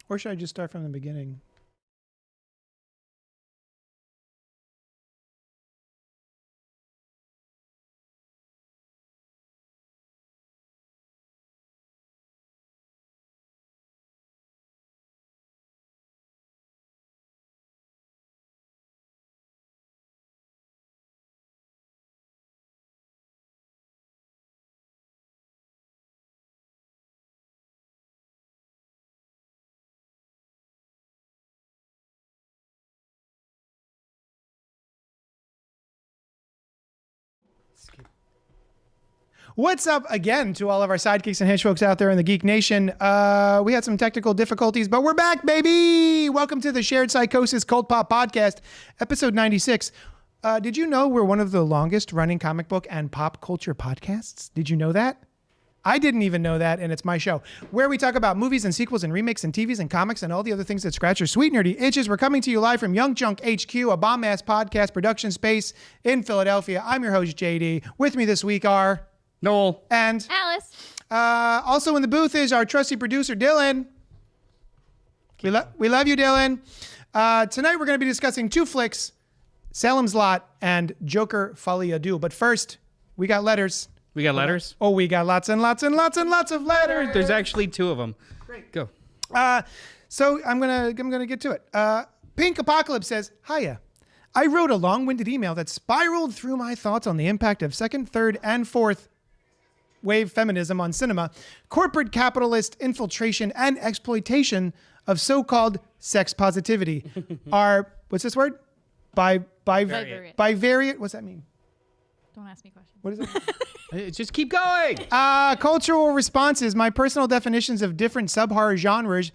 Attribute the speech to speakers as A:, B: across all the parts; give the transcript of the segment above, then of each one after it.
A: Or should I just start from the beginning? What's up again to all of our sidekicks and henchfolks out there in the Geek Nation? We had some technical difficulties, but we're back, baby! Welcome to the Shared Psychosis CultPop podcast, episode 96. Did you know we're one of the longest running comic book and pop culture podcasts? Did you know that? I didn't even know that, and it's my show, where we talk about movies and sequels and remakes and TVs and comics and all the other things that scratch your sweet nerdy itches. We're coming to you live from Young Junk HQ, a bomb-ass podcast production space in Philadelphia. I'm your host, JD. With me this week are...
B: Noel.
A: And...
C: Alice.
A: Also in the booth is our trusty producer, Dylan. We love you, Dylan. Tonight we're going to be discussing two flicks, Salem's Lot and Joker Folie. But first, we got letters.
B: We got letters?
A: Oh, we got lots and lots and lots and lots of letters.
B: There's actually two of them.
A: Great.
B: Go.
A: So I'm gonna get to it. Pink Apocalypse says, "Hiya. I wrote a long-winded email that spiraled through my thoughts on the impact of second, third, and fourth wave feminism on cinema, corporate capitalist infiltration, and exploitation of so-called sex positivity. What's this word? Bivariate. What's that mean?
C: Don't ask me questions.
A: What is it?
B: Just keep going.
A: Cultural responses. My personal definitions of different sub-horror genres: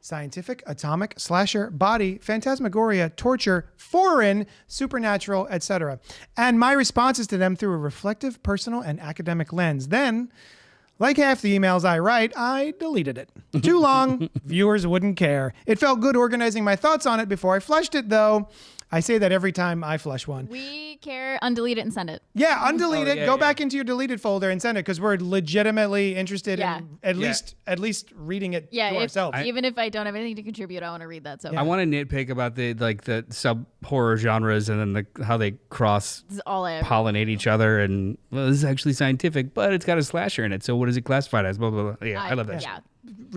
A: scientific, atomic, slasher, body, phantasmagoria, torture, foreign, supernatural, etc. And my responses to them through a reflective, personal, and academic lens. Then, like half the emails I write, I deleted it. Too long, viewers wouldn't care. It felt good organizing my thoughts on it before I flushed it, though. I say that every time I flush one.
C: We care. Undelete it and send it.
A: Yeah, undelete it.
B: Yeah,
A: Go
B: yeah.
A: back into your deleted folder and send it, because we're legitimately interested
C: Yeah.
A: in at least reading it
C: Yeah,
A: to ourselves.
C: even if I don't have anything to contribute, I want to read that. So
B: I want to nitpick about the sub horror genres and then how they cross
C: this is all I have.
B: pollinate each other, and well, this is actually scientific, but it's got a slasher in it. So what is it classified as? Blah blah blah. Yeah, I love that.
C: Yeah.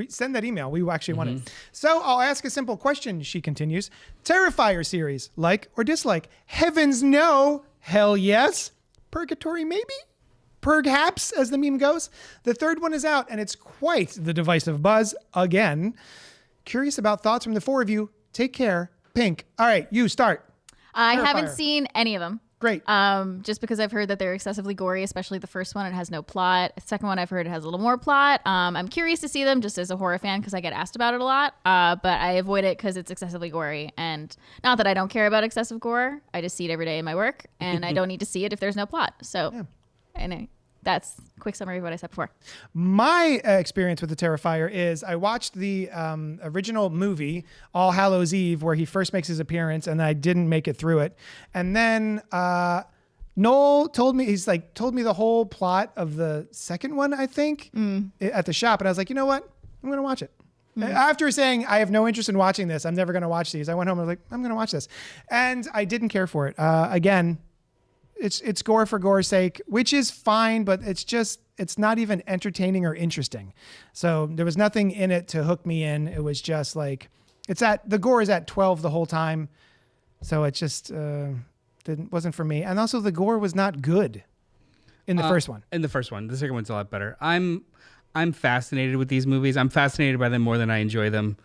A: Send that email. We actually want it. So I'll ask a simple question, she continues. Terrifier series, like or dislike? Heavens no. Hell yes. Purgatory maybe? Perhaps, as the meme goes. The third one is out, and it's quite the divisive buzz again. Curious about thoughts from the four of you. Take care. Pink. All right, you start.
C: I
A: Terrifier.
C: haven't seen any of them.
A: Great.
C: Just because I've heard that they're excessively gory, especially the first one. It has no plot. The second one I've heard it has a little more plot. I'm curious to see them just as a horror fan because I get asked about it a lot. But I avoid it because it's excessively gory. And not that I don't care about excessive gore. I just see it every day in my work, and I don't need to see it if there's no plot. So, anyway, that's a quick summary of what I said before.
A: My experience with the Terrifier is I watched the original movie, All Hallows Eve, where he first makes his appearance, and I didn't make it through it. And then Noel told me the whole plot of the second one, I think, at the shop. And I was like, you know what? I'm going to watch it. After saying, I have no interest in watching this, I'm never going to watch these, I went home and was like, I'm going to watch this. And I didn't care for it. Again, it's gore for gore's sake, which is fine, but it's not even entertaining or interesting. So there was nothing in it to hook me in. It was just like, the gore is at 12 the whole time. So it just wasn't for me. And also the gore was not good in the first one.
B: In the first one, the second one's a lot better. I'm fascinated with these movies. I'm fascinated by them more than I enjoy them.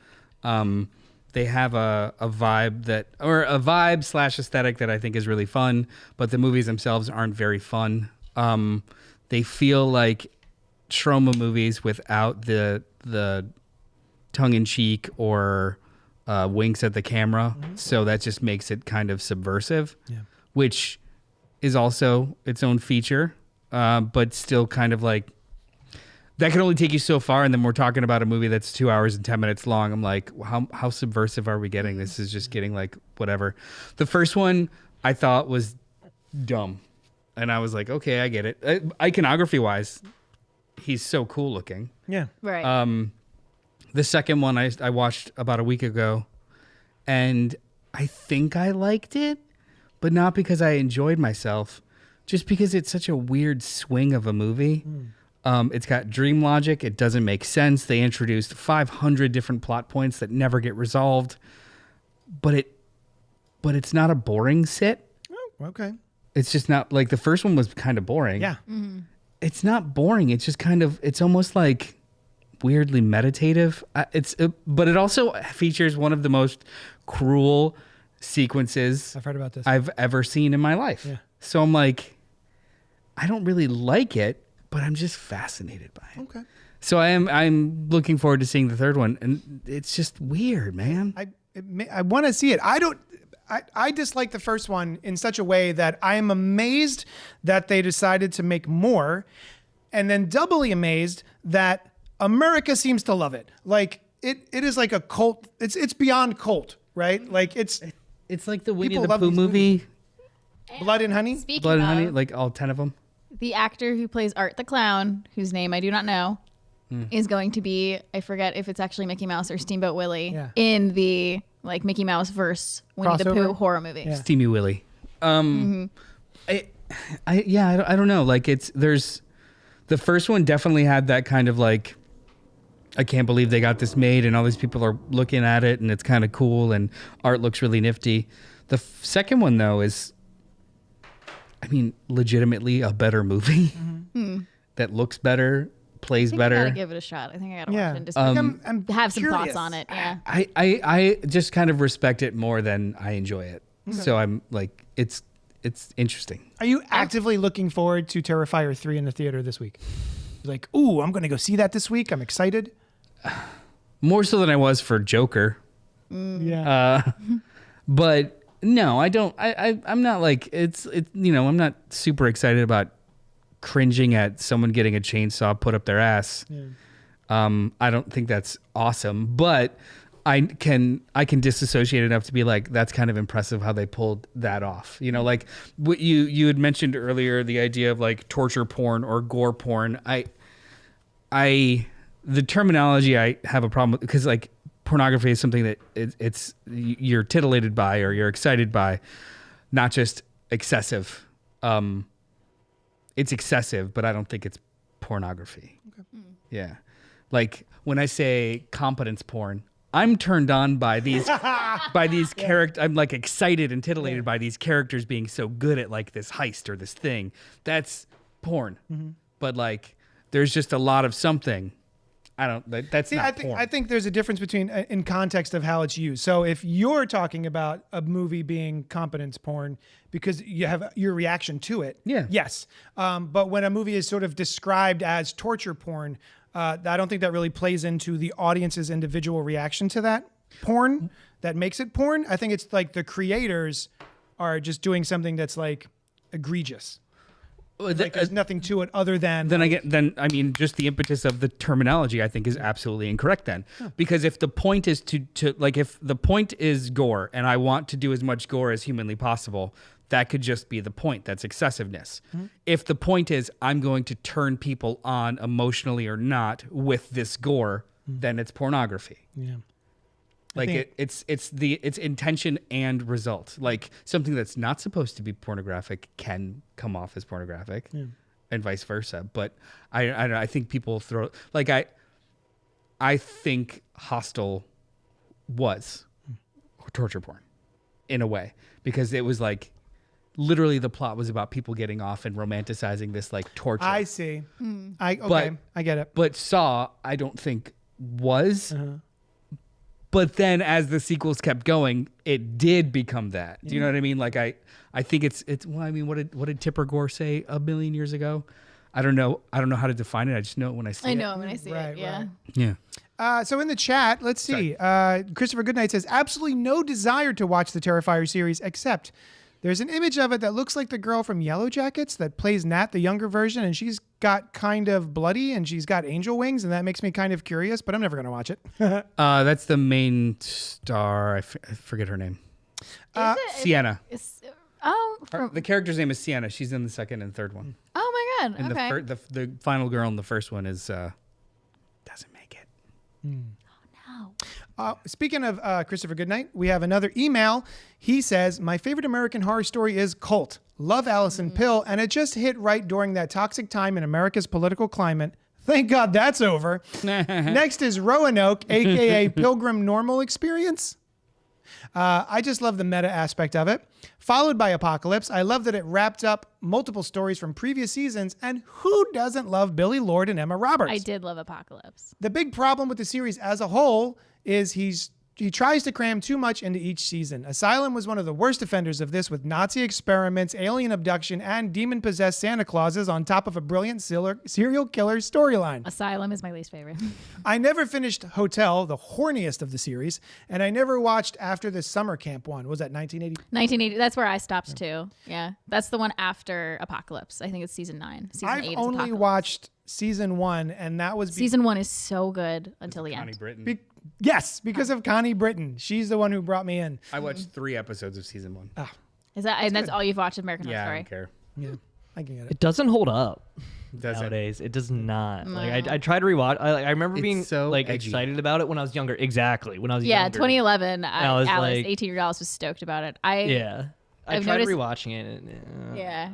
B: They have a vibe / aesthetic that I think is really fun, but the movies themselves aren't very fun. They feel like trauma movies without the tongue-in-cheek or winks at the camera. So that just makes it kind of subversive, which is also its own feature, but still kind of like, that can only take you so far, and then we're talking about a movie that's 2 hours and 10 minutes long. I'm like, how subversive are we getting? This is just getting like whatever. The first one I thought was dumb, and I was like, okay, I get it. Iconography wise, he's so cool looking.
A: Yeah.
C: Right.
B: The second one I watched about a week ago, and I think I liked it, but not because I enjoyed myself, just because it's such a weird swing of a movie. It's got dream logic. It doesn't make sense. They introduced 500 different plot points that never get resolved, but it's not a boring sit.
A: Oh, okay.
B: It's just not like the first one was kind of boring.
A: Yeah.
B: It's not boring. It's just kind of, it's almost like weirdly meditative. But it also features one of the most cruel sequences
A: I've heard about this.
B: I've ever seen in my life.
A: Yeah.
B: So I'm like, I don't really like it, but I'm just fascinated by it.
A: Okay.
B: So I'm looking forward to seeing the third one, and it's just weird, man.
A: I want to see it. I dislike the first one in such a way that I am amazed that they decided to make more, and then doubly amazed that America seems to love it. Like it is like a cult. It's beyond cult, right? Like it's
B: like the Winnie
A: People
B: the
A: love
B: Pooh
A: these
B: movie,
A: Blood and Honey.
C: Speaking
B: Blood and
C: of,
B: Honey, like all 10 of them.
C: the actor who plays Art the Clown, whose name I do not know, is going to be, I forget if it's actually Mickey Mouse or Steamboat Willie,
A: Yeah.
C: in the like Mickey Mouse verse Winnie the
A: Crossover?
C: Pooh horror movie.
A: Yeah.
B: Steamy Willie. I don't know. Like there's the first one definitely had that kind of like, I can't believe they got this made and all these people are looking at it and it's kind of cool and art looks really nifty. The second one though is, I mean, legitimately a better movie that looks better, plays
C: I think
B: better.
C: I gotta give it a shot. I think I gotta
A: Yeah.
C: watch it and just
A: I'm
C: have some
A: curious.
C: thoughts on it. Yeah.
B: I just kind of respect it more than I enjoy it. So I'm like, it's interesting.
A: Are you actively looking forward to Terrifier 3 in the theater this week? Like, ooh, I'm going to go see that this week. I'm excited.
B: More so than I was for Joker.
A: Yeah.
B: But no, I don't. I'm not like I'm not super excited about cringing at someone getting a chainsaw put up their ass. I don't think that's awesome, but I can disassociate enough to be like, that's kind of impressive how they pulled that off. You know, like what you had mentioned earlier, the idea of like torture porn or gore porn. The terminology I have a problem with, because like pornography is something that it's you're titillated by or you're excited by, not just excessive. It's excessive, but I don't think it's pornography. Okay. Yeah. Like when I say competence porn, I'm turned on by these characters. I'm like excited and titillated by these characters being so good at like this heist or this thing. That's porn. But like there's just a lot of something. That's not porn.
A: I think there's a difference between in context of how it's used. So if you're talking about a movie being competence porn because you have your reaction to it,
B: Yeah.
A: yes. But when a movie is sort of described as torture porn, I don't think that really plays into the audience's individual reaction to that porn that makes it porn. I think it's like the creators are just doing something that's like egregious. Like there's nothing to it other than
B: I mean, just the impetus of the terminology I think is absolutely incorrect then. Because if the point is to like, if the point is gore and I want to do as much gore as humanly possible, that could just be the point. That's excessiveness. If the point is I'm going to turn people on emotionally or not with this gore, then it's pornography.
A: Yeah.
B: Like it's intention and result. Like something that's not supposed to be pornographic can come off as pornographic, and vice versa. But I think people throw like I think Hostel was torture porn in a way, because it was like literally the plot was about people getting off and romanticizing this like torture.
A: I see. I get it.
B: But Saw, I don't think was. But then as the sequels kept going, it did become that. Do you know what I mean? Like I think it's well, I mean, what did Tipper Gore say a million years ago? I don't know how to define it. I just know it when I see it.
C: I know when I see
A: Right,
C: it. Yeah.
B: Yeah.
A: So in the chat, let's see. Christopher Goodnight says, absolutely no desire to watch the Terrifier series, except there's an image of it that looks like the girl from Yellow Jackets that plays Nat, the younger version, and she's got kind of bloody and she's got angel wings, and that makes me kind of curious, but I'm never going to watch it.
B: That's the main star. I forget her name. Sienna. The character's name is Sienna. She's in the second and third one.
C: Oh my god.
B: And
C: Okay.
B: the final girl in the first one is doesn't make it.
A: Speaking of Christopher Goodnight, we have another email. He says, my favorite American Horror Story is Cult. Love Allison Pill, and it just hit right during that toxic time in America's political climate. Thank God that's over. Next is Roanoke, a.k.a. Pilgrim Normal Experience. I just love the meta aspect of it. Followed by Apocalypse. I love that it wrapped up multiple stories from previous seasons, and who doesn't love Billy Lord and Emma Roberts?
C: I did love Apocalypse.
A: The big problem with the series as a whole is he tries to cram too much into each season. Asylum was one of the worst offenders of this, with Nazi experiments, alien abduction, and demon-possessed Santa Clauses on top of a brilliant serial killer storyline.
C: Asylum is my least favorite.
A: I never finished Hotel, the horniest of the series, and I never watched after the summer camp one. Was that 1980?
C: 1980. That's where I stopped too. Yeah, that's the one after Apocalypse. I think it's season 9. Season 8
A: I've
C: is
A: only
C: Apocalypse.
A: watched season 1, and that was
C: Season 1 is so good until the
B: Connie
C: end.
B: Britton.
A: Yes, because of Connie Britton. She's the one who brought me in.
B: I watched 3 episodes of season 1.
C: Is that and that's all you've watched of American Horror
B: Yeah, I
C: Story?
B: don't care.
A: Yeah, I can get it.
D: It doesn't hold up
B: Does it?
D: nowadays. It does not. Like I tried to rewatch. I remember
B: It's
D: being
B: so
D: like
B: edgy.
D: excited about it when I was younger. Exactly, when I was
C: Yeah,
D: younger.
C: 2011.
D: I was
C: Alice,
D: like-
C: 18-year-old Alice, was stoked about it.
D: Yeah,
C: I've
D: tried
C: noticed-
D: rewatching it. And,
C: Yeah.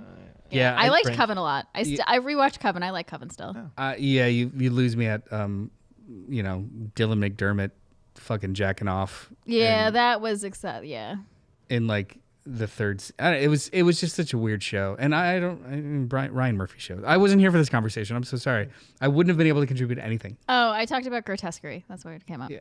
B: Yeah,
C: I liked
D: cringe.
C: Coven a lot. I rewatched Coven. I like Coven still.
B: Yeah, you lose me at Dylan McDermott fucking jacking off.
C: Yeah,
B: and
C: that was exciting. Yeah.
B: in like the third. It was just such a weird show, and Ryan Murphy show. I wasn't here for this conversation. I'm so sorry. I wouldn't have been able to contribute anything.
C: Oh, I talked about Grotesquerie. That's where it came up.
B: Yeah.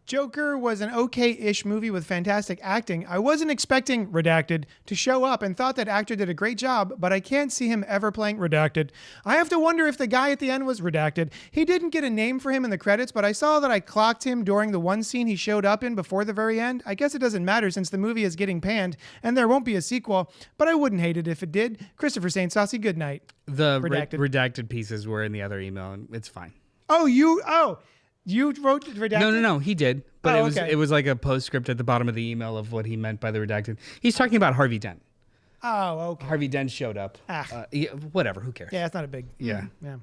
A: Joker was an okay-ish movie with fantastic acting. I wasn't expecting Redacted to show up and thought that actor did a great job, but I can't see him ever playing Redacted. I have to wonder if the guy at the end was Redacted. He didn't get a name for him in the credits, but I saw that I clocked him during the one scene he showed up in before the very end. I guess it doesn't matter since the movie is getting panned and there won't be a sequel, but I wouldn't hate it if it did. Christopher St. Saucy, good night.
B: The
A: Redacted.
B: redacted pieces were in the other email, and it's fine.
A: You wrote Redacted?
B: No, he did. But
A: okay.
B: it was like a postscript at the bottom of the email of what he meant by the redacted. He's talking about Harvey Dent.
A: Oh, okay.
B: Harvey Dent showed up. Whatever, who cares?
A: Yeah, it's not a big.
B: Yeah.
A: Yeah.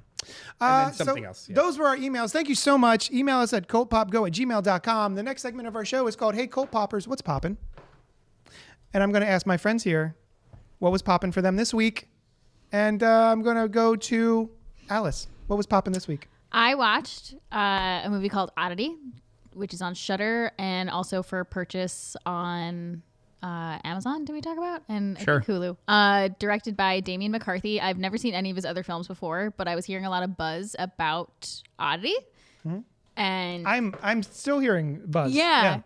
B: And then something else. Yeah.
A: Those were our emails. Thank you so much. Email us at cultpopgo@gmail.com. The next segment of our show is called Hey Cult Poppers, What's Poppin'? And I'm going to ask my friends here what was poppin' for them this week. And I'm going to go to Alice. What was poppin' this week?
C: I watched a movie called Oddity, which is on Shudder and also for purchase on Amazon. Did we talk about? And I
B: Sure.
C: think Hulu. Directed by Damien McCarthy. I've never seen any of his other films before, but I was hearing a lot of buzz about Oddity. And
A: I'm still hearing buzz.
C: yeah.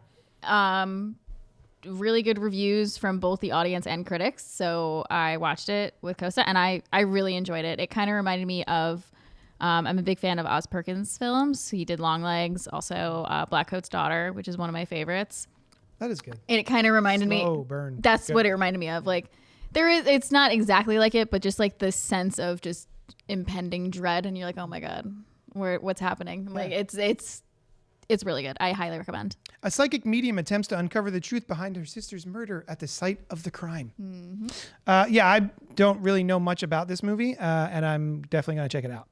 C: Really good reviews from both the audience and critics. So I watched it with Kosa and I really enjoyed it. It kind of reminded me of I'm a big fan of Oz Perkins films. He did Longlegs, also Black Coat's Daughter, which is one of my favorites.
A: That is good.
C: And it kind of reminded
A: Slow
C: me.
A: burn.
C: That's
A: Good.
C: what it reminded me of. Like it's not exactly like it, but just like the sense of just impending dread, and you're like, oh my god, what's happening? Like it's really good. I highly recommend.
A: A psychic medium attempts to uncover the truth behind her sister's murder at the site of the crime. I don't really know much about this movie, and I'm definitely going to check it out.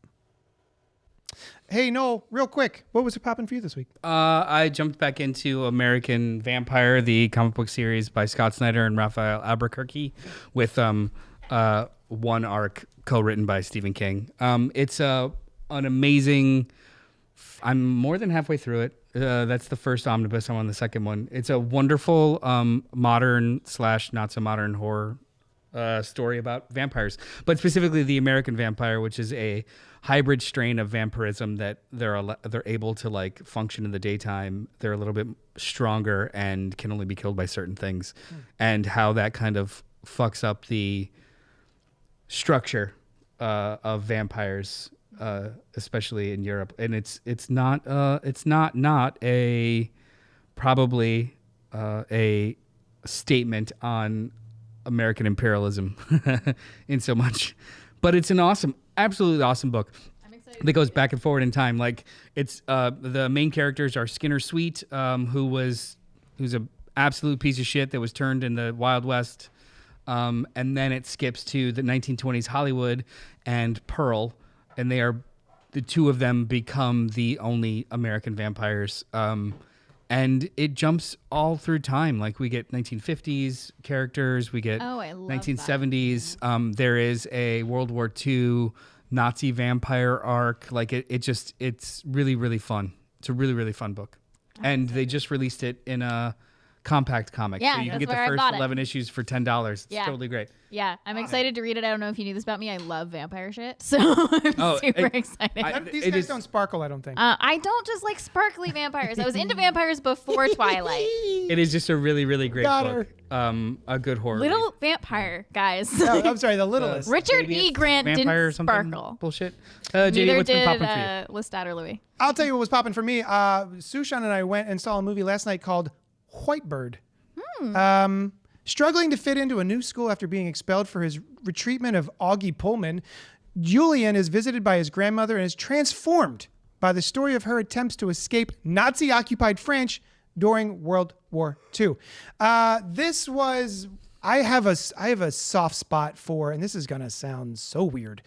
A: Hey, Noel, real quick, what was popping for you this week?
B: I jumped back into American Vampire, the comic book series by Scott Snyder and Raphael Albuquerque, with one arc co-written by Stephen King. It's an amazing. I'm more than halfway through it. That's the first omnibus. I'm on the second one. It's a wonderful modern / not so modern horror story about vampires, but specifically the American vampire, which is a hybrid strain of vampirism that they're able to like function in the daytime. They're a little bit stronger and can only be killed by certain things, and how that kind of fucks up the structure of vampires, especially in Europe. And it's not a probably a statement on American imperialism in so much, but it's an absolutely awesome book that goes back and forward in time. Like it's the main characters are Skinner Sweet, who's a absolute piece of shit that was turned in the Wild West, and then it skips to the 1920s Hollywood and Pearl, and they are the two of them become the only American vampires. And it jumps all through time. Like we get 1950s characters, we get
C: I love
B: 1970s. There is a World War II Nazi vampire arc. Like it's really, really fun. It's a really, really fun book. And they just released it in a compact comic.
C: Yeah,
B: so you can
C: that's
B: get the
C: where I
B: first
C: bought it.
B: 11 issues for $10. It's
C: Yeah.
B: totally great.
C: Yeah, I'm excited to read it. I don't know if you knew this about me. I love vampire shit, so I'm super excited.
A: These guys don't sparkle, I don't think.
C: I don't just like sparkly vampires. I was into vampires before Twilight.
B: It is just a really, really great
A: Got
B: book. A good horror. read.
C: Little vampire, guys.
A: Oh, I'm sorry, the littlest.
C: Richard E. Grant
B: Vampire or
C: didn't
B: something
C: sparkle.
B: bullshit. JD,
C: Neither
B: what's been
C: did
B: popping for you?
C: Lestat or Louis.
A: I'll tell you what was popping for me. Sushan and I went and saw a movie last night called Whitebird. Struggling to fit into a new school after being expelled for his retreatment of Augie Pullman, Julian is visited by his grandmother and is transformed by the story of her attempts to escape Nazi-occupied France during World War II. This was... I have a soft spot for, and this is gonna sound so weird,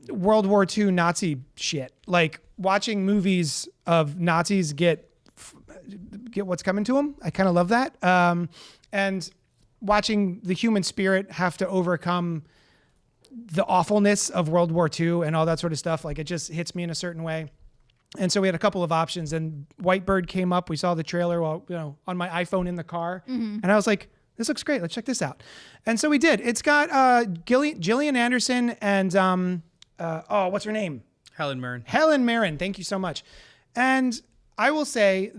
A: World War II Nazi shit. Like watching movies of Nazis get what's coming to them. I kind of love that. And watching the human spirit have to overcome the awfulness of World War II and all that sort of stuff. Like it just hits me in a certain way. And so we had a couple of options, and Whitebird came up. We saw the trailer while, on my iPhone in the car. And I was like, this looks great. Let's check this out. And so we did. It's got Gillian Anderson and, what's her name?
B: Helen Mirren.
A: Helen Mirren. Thank you so much. And I will say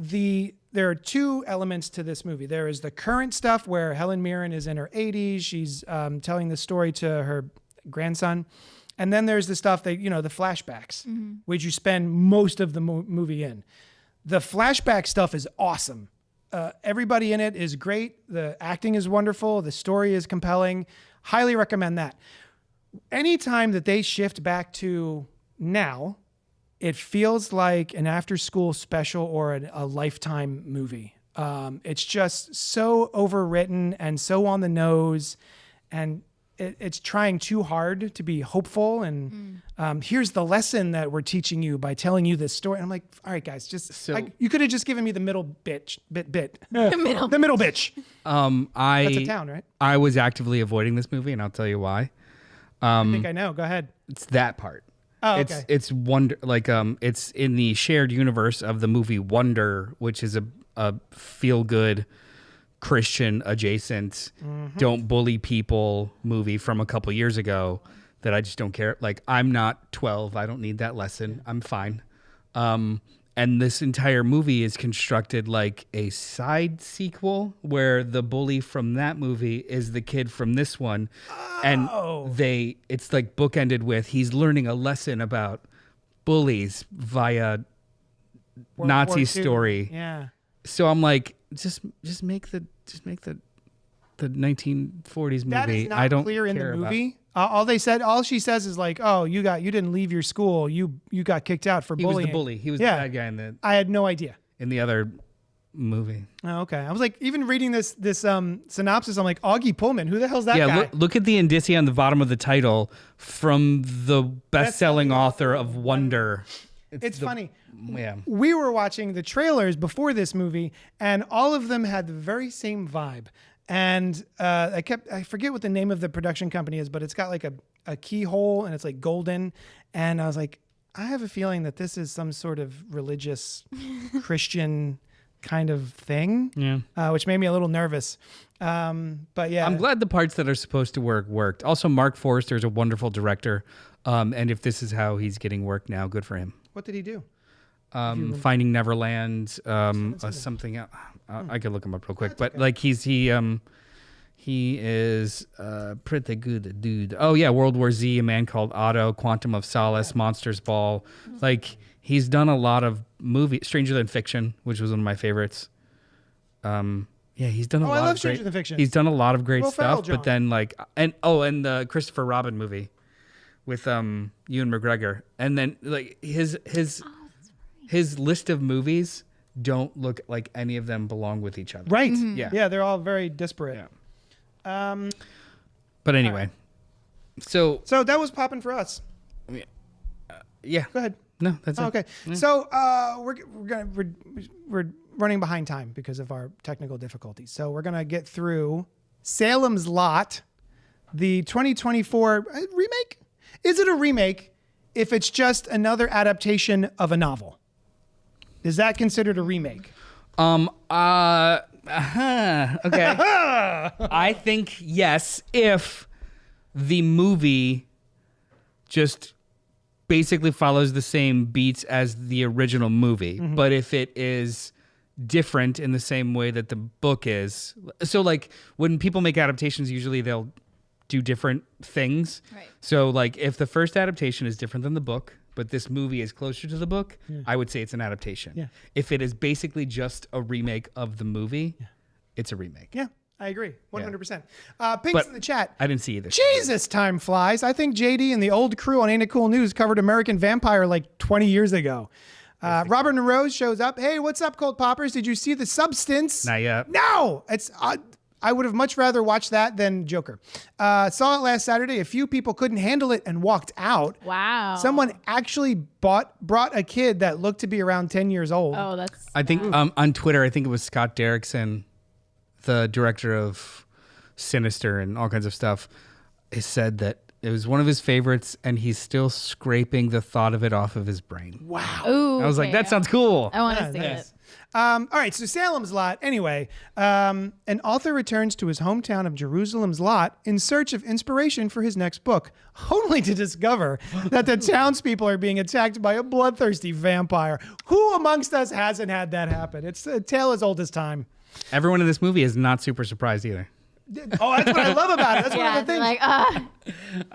A: there are two elements to this movie. There is the current stuff where Helen Mirren is in her 80s. She's telling the story to her grandson. And then there's the stuff that, the flashbacks, which you spend most of the movie in. The flashback stuff is awesome. Everybody in it is great. The acting is wonderful. The story is compelling. Highly recommend that. Anytime that they shift back to now, it feels like an after-school special or a Lifetime movie. It's just so overwritten and so on the nose, and it's trying too hard to be hopeful. And here's the lesson that we're teaching you by telling you this story. And I'm like, all right, guys, you could have just given me the middle bit. The middle bitch. That's a town, right?
B: I was actively avoiding this movie, and I'll tell you why.
A: I think I know. Go ahead.
B: It's that part.
A: Oh, okay.
B: It's wonder, like it's in the shared universe of the movie Wonder, which is a feel good Christian adjacent don't bully people movie from a couple years ago that I just don't care. Like, I'm not 12, I don't need that lesson. I'm fine. And this entire movie is constructed like a side sequel where the bully from that movie is the kid from this one. And it's like bookended with he's learning a lesson about bullies via Nazi story.
A: Yeah.
B: So I'm like, just make the 1940s movie.
A: That is not
B: I don't
A: clear in the
B: care about-
A: movie. All she says is like, "Oh, you didn't leave your school. You got kicked out for
B: He was
A: bullying."
B: the bully. He was the bad guy
A: I had no idea.
B: in the other movie.
A: Oh, okay. I was like, even reading this synopsis, I'm like, Augie Pullman. Who the hell's that guy?
B: Look at the indicia on the bottom of the title from the best-selling author of Wonder.
A: It's funny.
B: Yeah.
A: We were watching the trailers before this movie, and all of them had the very same vibe. And I forget what the name of the production company is, but it's got like a keyhole and it's like golden. And I was like, I have a feeling that this is some sort of religious Christian kind of thing.
B: Yeah.
A: Which made me a little nervous. But yeah.
B: I'm glad the parts that are supposed to work worked. Also, Mark Forster is a wonderful director. And if this is how he's getting work now, good for him.
A: What did he do?
B: Finding Neverland, something else. I could look him up real quick, but okay. Like he is pretty good dude. Oh yeah, World War Z, A Man Called Otto, Quantum of Solace, Monsters Ball. Like he's done a lot of movies. Stranger Than Fiction, which was one of my favorites. Yeah, he's done a lot.
A: I love
B: of
A: Stranger
B: great,
A: Than Fiction.
B: He's done a lot of great
A: Will Ferrell,
B: stuff, but then like and the Christopher Robin movie with Ewan McGregor, and then like his list of movies don't look like any of them belong with each other.
A: Right.
C: Mm-hmm.
A: Yeah, they're all very disparate.
B: Yeah. But anyway, so
A: that was popping for us.
B: Yeah.
A: Go ahead.
B: No, that's it.
A: Okay. So we're running behind time because of our technical difficulties. So we're gonna get through Salem's Lot, the 2024 remake. Is it a remake if it's just another adaptation of a novel? Is that considered a remake?
B: Okay. I think yes, if the movie just basically follows the same beats as the original movie, but if it is different in the same way that the book is. So like when people make adaptations, usually they'll do different things.
C: Right.
B: So like if the first adaptation is different than the book, but this movie is closer to the book, I would say it's an adaptation.
A: Yeah.
B: If it is basically just a remake of the movie, it's a remake.
A: Yeah, I agree. 100%. Pinks
B: But
A: in the chat.
B: I didn't see either.
A: Jesus, time flies. I think JD and the old crew on Ain't It Cool News covered American Vampire like 20 years ago. Robert Monroe shows up. Hey, what's up, Cold Poppers? Did you see The Substance?
B: Not yet.
A: No! I would have much rather watched that than Joker. Saw it last Saturday. A few people couldn't handle it and walked out.
C: Wow.
A: Someone actually brought a kid that looked to be around 10 years old.
C: Oh, that's.
B: I think on Twitter, I think it was Scott Derrickson, the director of Sinister and all kinds of stuff, he said that it was one of his favorites, and he's still scraping the thought of it off of his brain.
A: Wow.
C: Ooh,
B: I was like, that sounds cool.
C: I want to see
A: nice.
C: it.
A: All right, so Salem's Lot. Anyway, an author returns to his hometown of Jerusalem's Lot in search of inspiration for his next book, only to discover that the townspeople are being attacked by a bloodthirsty vampire. Who amongst us hasn't had that happen? It's a tale as old as time.
B: Everyone in this movie is not super surprised either.
A: Oh, that's what I love about it. That's one
C: Yeah,
A: of the things.
C: like,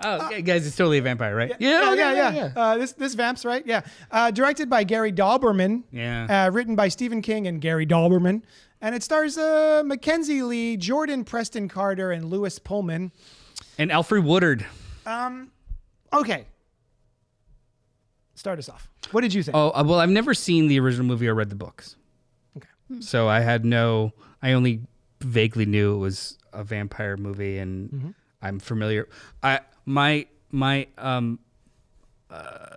B: Oh, guys, it's totally a vampire, right?
A: Yeah. This vamps, right? Yeah. Directed by Gary Dauberman.
B: Yeah.
A: Written by Stephen King and Gary Dauberman. And it stars Mackenzie Lee, Jordan Preston Carter, and Lewis Pullman.
B: And Alfred Woodard.
A: Okay. Start us off. What did you think?
B: Oh, well, I've never seen the original movie or read the books.
A: Okay.
B: So I only vaguely knew it was a vampire movie, and I'm familiar. My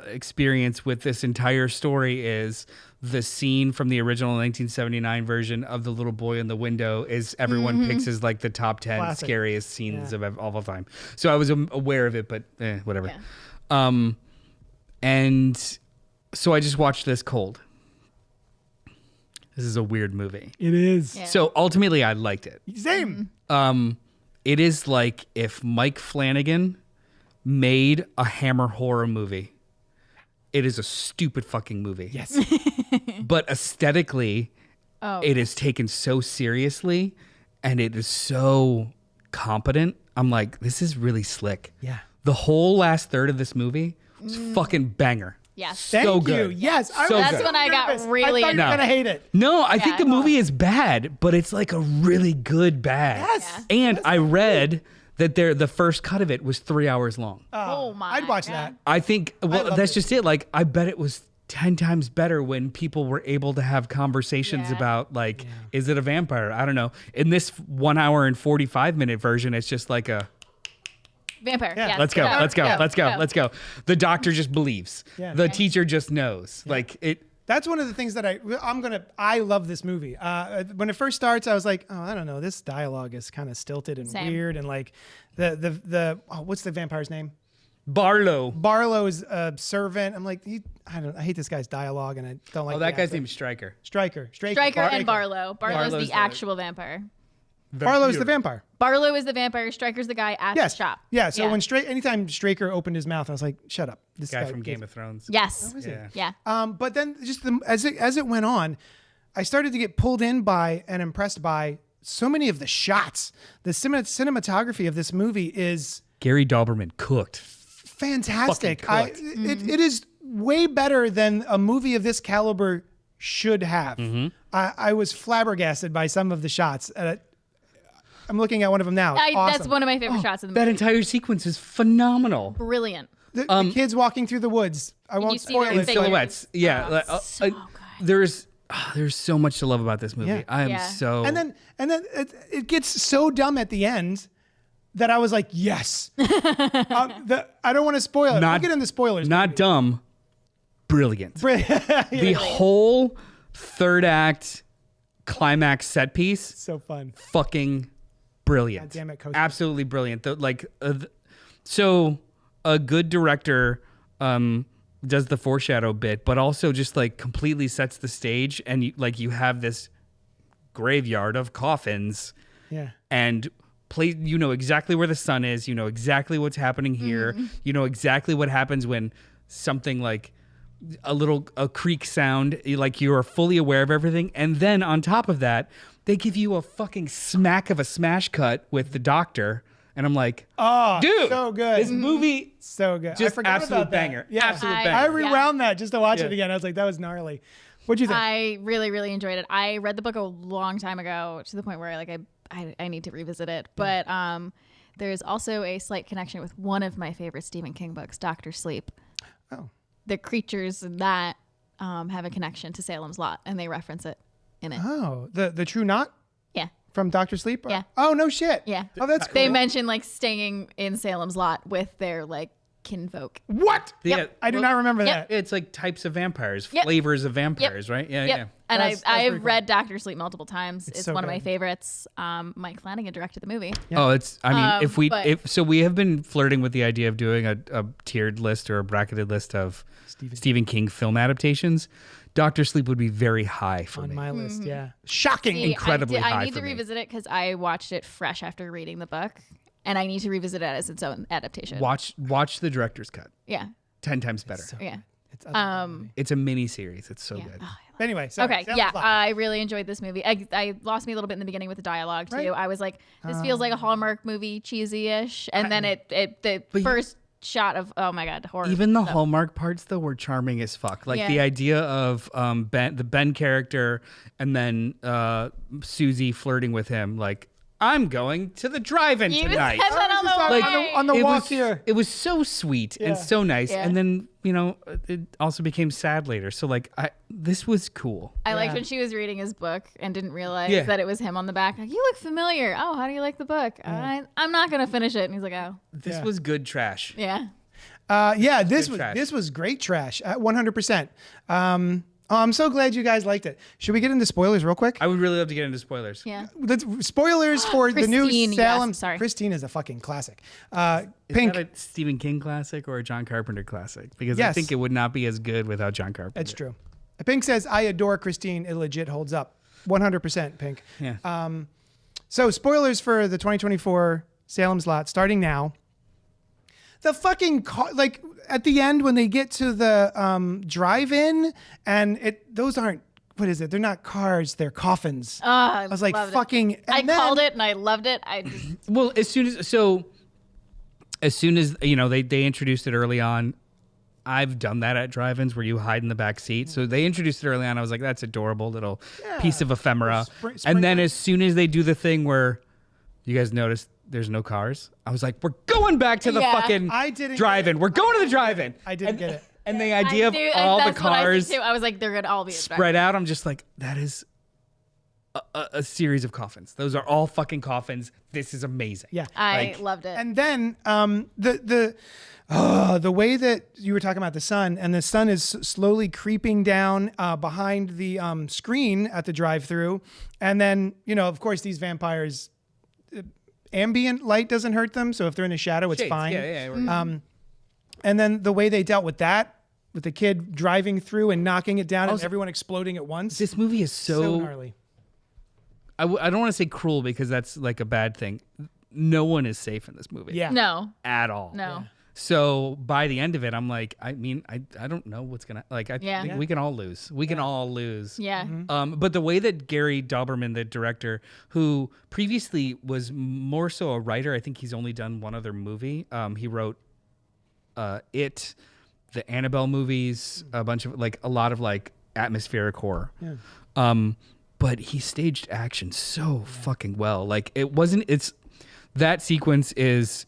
B: experience with this entire story is the scene from the original 1979 version of the little boy in the window is everyone picks as like the top 10
A: Classic.
B: scariest scenes of all time. So I was aware of it, but whatever.
C: Yeah.
B: And so I just watched this cold. This is a weird movie.
A: It is.
C: Yeah.
B: So ultimately I liked it.
A: Same.
B: It is like if Mike Flanagan made a Hammer horror movie. It is a stupid fucking movie.
A: Yes.
B: But aesthetically,
C: Oh.
B: it is taken so seriously and it is so competent. I'm like, this is really slick.
A: Yeah.
B: The whole last third of this movie was fucking banger.
C: Yes.
A: Thank
B: So
A: you.
B: good.
A: Yes.
B: So
C: That's
B: good.
C: when I got really
A: I thought you were
B: No.
A: going to hate it.
B: No, I think
C: Yeah.
B: the movie is bad, but it's like a really good bad.
A: Yes.
B: And I read that the first cut of it was 3 hours long.
C: Oh my
A: I'd watch
C: God.
A: that.
B: I think, well,
A: love
B: that's
A: it.
B: just it. Like, I bet it was 10 times better when people were able to have conversations
C: Yeah.
B: about, like, is it a vampire? I don't know. In this 1 hour and 45-minute version, it's just like a,
C: Vampire.
A: Yeah.
C: Yes.
B: let's go,
C: Yeah.
B: let's go,
A: Yeah.
B: let's go, let's go. The doctor just believes.
A: Yeah.
B: The
A: Right.
B: teacher just knows. Like, it.
A: That's one of the things that I love this movie. When it first starts, I was like, oh, I don't know. This dialogue is kind of stilted and
C: Same.
A: weird. And like what's the vampire's name?
B: Barlow.
A: Barlow's servant. I'm like, I hate this guy's dialogue and I don't like
B: Oh, that
A: the
B: guy's
A: actor.
B: name is Stryker.
A: Striker
C: And Barlow. Barlow's
B: Barlow's
C: the
B: the-
C: actual vampire.
A: Barlow's the vampire.
C: Barlow is the vampire. Striker's the guy at
A: Yes.
C: the shop.
A: Yeah. So anytime Straker opened his mouth, I was like, shut up. This
B: Guy from Game of Thrones.
C: Yes.
A: Who is it?
B: Yeah.
C: Yeah.
A: But then just as it went on, I started to get pulled in by and impressed by so many of the shots. The cinematography of this movie is
B: Gary Dauberman cooked.
A: fantastic.
B: Fucking cooked.
A: It is way better than a movie of this caliber should have. I was flabbergasted by some of the shots. I'm looking at one of them now.
C: That's
A: Awesome.
C: one of my favorite shots in the
B: That
C: movie.
B: entire sequence is phenomenal.
C: Brilliant.
A: The kids walking through the woods. I won't
C: you see
A: spoil
C: their
A: it.
B: In
C: figures.
B: silhouettes. Yeah.
C: so good.
B: There's so much to love about this movie.
A: Yeah.
B: I am
C: Yeah.
B: so.
A: And then it gets so dumb at the end that I was like, yes. I don't want to spoil it. We'll get into spoilers.
B: Not dumb, brilliant. The whole third act climax set piece,
A: So fun.
B: fucking brilliant.
A: God damn it, Coach.
B: Absolutely brilliant. So a good director does the foreshadow bit, but also just like completely sets the stage, and you have this graveyard of coffins,
A: Yeah.
B: and you know exactly where the sun is, you know exactly what's happening here, you know exactly what happens when something like a creak sound, like you are fully aware of everything. And then on top of that, they give you a fucking smack of a smash cut with the doctor, and I'm like,
A: Oh,
B: dude,
A: so good.
B: this movie
A: So good. I
B: just
A: forgot
B: absolute
A: about that.
B: banger.
A: Yeah.
B: Absolute
C: I-
B: banger.
A: I rewound that just to watch
B: Yeah.
A: it again. I was like, that was gnarly. What'd you think?
C: I really, really enjoyed it. I read the book a long time ago to the point where I need to revisit it. But there's also a slight connection with one of my favorite Stephen King books, Dr. Sleep.
A: Oh.
C: The creatures in that have a connection to Salem's Lot, and they reference it in it.
A: Oh, the True Knot
C: Yeah.
A: from Dr. Sleep?
C: Yeah.
A: Oh, no shit.
C: Yeah.
A: Oh, that's cool.
C: They mention like staying in Salem's Lot with their like kinfolk.
A: What?
B: Yeah.
A: I do not remember
C: Yep.
A: that.
B: It's like types of vampires,
C: Yep.
B: flavors of vampires, right? Yeah,
C: Yep.
B: yeah.
C: And
A: That's pretty
C: I've
A: cool.
C: read Dr. Sleep multiple times. It's
A: so
C: one of my
A: good.
C: favorites. Mike Flanagan directed the movie.
B: Oh, it's. I mean,
C: but-
B: so we have been flirting with the idea of doing a tiered list or a bracketed list of Stephen King film adaptations. Doctor Sleep would be very high for
A: On
B: me.
A: my list, yeah. Shocking.
C: See,
B: Incredibly high
C: I need
B: for
C: to
B: me.
C: revisit it because I watched it fresh after reading the book, and I need to revisit it as its own adaptation.
B: Watch the director's cut.
C: Yeah.
B: 10 times better.
C: Yeah.
A: It's
B: It's a mini series. It's so
C: Yeah.
B: good.
C: Oh,
A: Anyway, sorry.
C: okay.
A: Salem's
C: Yeah.
A: Lot.
C: I really enjoyed this movie. I lost me a little bit in the beginning with the dialogue too.
A: Right.
C: I was like, this feels like a Hallmark movie, cheesy-ish, and then the
B: But
C: first shot of oh my god, horror.
B: Even the
C: stuff.
B: Hallmark parts though were charming as fuck. Like
C: Yeah.
B: the idea of the Ben character and then Susie flirting with him, like, I'm going to the drive-in
C: You
B: tonight.
C: said that on the
A: Like,
C: way.
A: on the
B: it
A: walk
B: was,
A: here.
B: It was so sweet
A: Yeah.
B: and so nice.
C: Yeah.
B: And then, it also became sad later. So like this was cool.
C: I liked
A: Yeah.
C: when she was reading his book and didn't realize
B: Yeah.
C: that it was him on the back. Like, you look familiar. Oh, how do you like the book? I'm not gonna finish it. And he's like, oh,
B: This
A: Yeah.
B: was good trash.
C: yeah.
A: Yeah, this
B: Good
A: was
B: trash.
A: this was great trash. 100%. I'm so glad you guys liked it. Should we get into spoilers real quick?
B: I would really love to get into spoilers.
C: Yeah.
A: Spoilers for the new
C: Christine, yes,
A: Salem.
C: sorry.
A: Christine is a fucking classic.
B: Is
A: Pink.
B: that a Stephen King classic or a John Carpenter classic? Because I
A: Yes.
B: think it would not be as good without John Carpenter.
A: That's true. Pink says, I adore Christine. It legit holds up. 100%, Pink.
B: Yeah.
A: So, spoilers for the 2024 Salem's Lot starting now. The fucking car, like at the end when they get to the drive-in, and those aren't, what is it? They're not cars, they're coffins.
C: I
A: was like,
C: loved it.
A: fucking.
C: I
A: and then-
C: called it and I loved it. I just
B: Well, as soon as they introduced it early on, I've done that at drive-ins where you hide in the back seat. So they introduced it early on. I was like, that's adorable little piece of ephemera.
A: Spring
B: and then
A: break.
B: as soon as they do the thing where you guys notice there's no cars, I was like, we're going back to the
C: Yeah.
B: fucking
A: I didn't
B: drive-in.
A: get it.
B: We're going to the drive-in.
A: I didn't get it.
B: And the idea of
C: I knew-
B: all the
C: that's what I said
B: cars
C: too. I was like, they're gonna all be
B: spread out, I'm just like, that is a series of coffins. Those are all fucking coffins. This is amazing.
A: Yeah.
C: I loved it.
A: And then the way that you were talking about the sun, and the sun is slowly creeping down behind the screen at the drive-through, and then of course these vampires, ambient light doesn't hurt them, so if they're in the shadow, it's
B: Shades.
A: fine.
B: Yeah.
A: And then the way they dealt with that, with the kid driving through and knocking it down, and
B: Also-
A: everyone exploding at once,
B: This movie is
A: so gnarly.
B: I don't want to say cruel because that's like a bad thing. No one is safe in this movie.
A: Yeah.
C: no,
B: At all.
C: no.
B: So by the end of it, I'm like, I don't know what's gonna I
C: Yeah.
B: think we can all lose. We can all lose.
C: Yeah.
B: But the way that Gary Dauberman, the director, who previously was more so a writer, I think he's only done one other movie. He wrote It, the Annabelle movies, a lot of atmospheric horror.
A: Yeah.
B: But he staged action so fucking well. Like that sequence is,